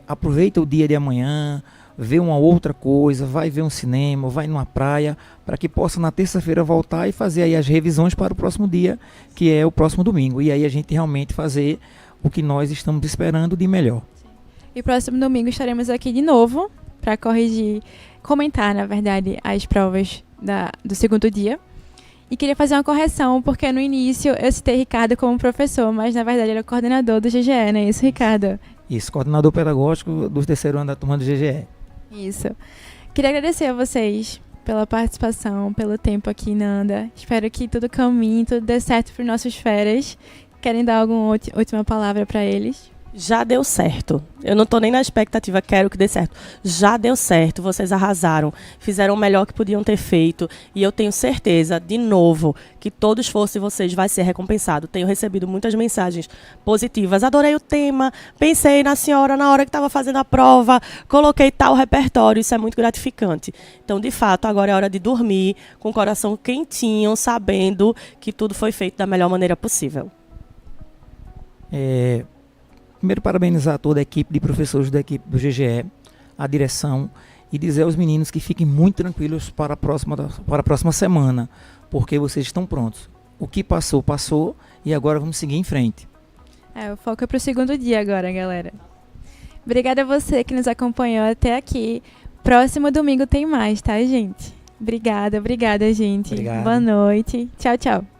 aproveita o dia de amanhã, vê uma outra coisa, vai ver um cinema, vai numa praia, para que possa na terça-feira voltar e fazer aí as revisões para o próximo dia, que é o próximo domingo. E aí a gente realmente fazer o que nós estamos esperando de melhor. E próximo domingo estaremos aqui de novo para comentar, na verdade, as provas do segundo dia. E queria fazer uma correção, porque no início eu citei Ricardo como professor, mas na verdade ele é o coordenador do GGE, não é isso, Ricardo? Isso, coordenador pedagógico do terceiro ano da turma do GGE. Isso. Queria agradecer a vocês pela participação, pelo tempo aqui, Nanda. Espero que tudo caminhe, tudo dê certo para os nossos feras. Querem dar alguma última palavra para eles? Já deu certo. Eu não estou nem na expectativa, quero que dê certo. Já deu certo, vocês arrasaram. Fizeram o melhor que podiam ter feito. E eu tenho certeza, de novo, que todo esforço de vocês vai ser recompensado. Tenho recebido muitas mensagens positivas. Adorei o tema, pensei na senhora na hora que estava fazendo a prova, coloquei tal repertório. Isso é muito gratificante. Então, de fato, agora é hora de dormir com o coração quentinho, sabendo que tudo foi feito da melhor maneira possível. Primeiro, parabenizar toda a equipe de professores da equipe do GGE, a direção, e dizer aos meninos que fiquem muito tranquilos para a próxima semana, porque vocês estão prontos. O que passou, passou, e agora vamos seguir em frente. O foco é pro segundo dia agora, galera. Obrigada a você que nos acompanhou até aqui. Próximo domingo tem mais, tá, gente? Obrigada, gente. Obrigado. Boa noite. Tchau, tchau.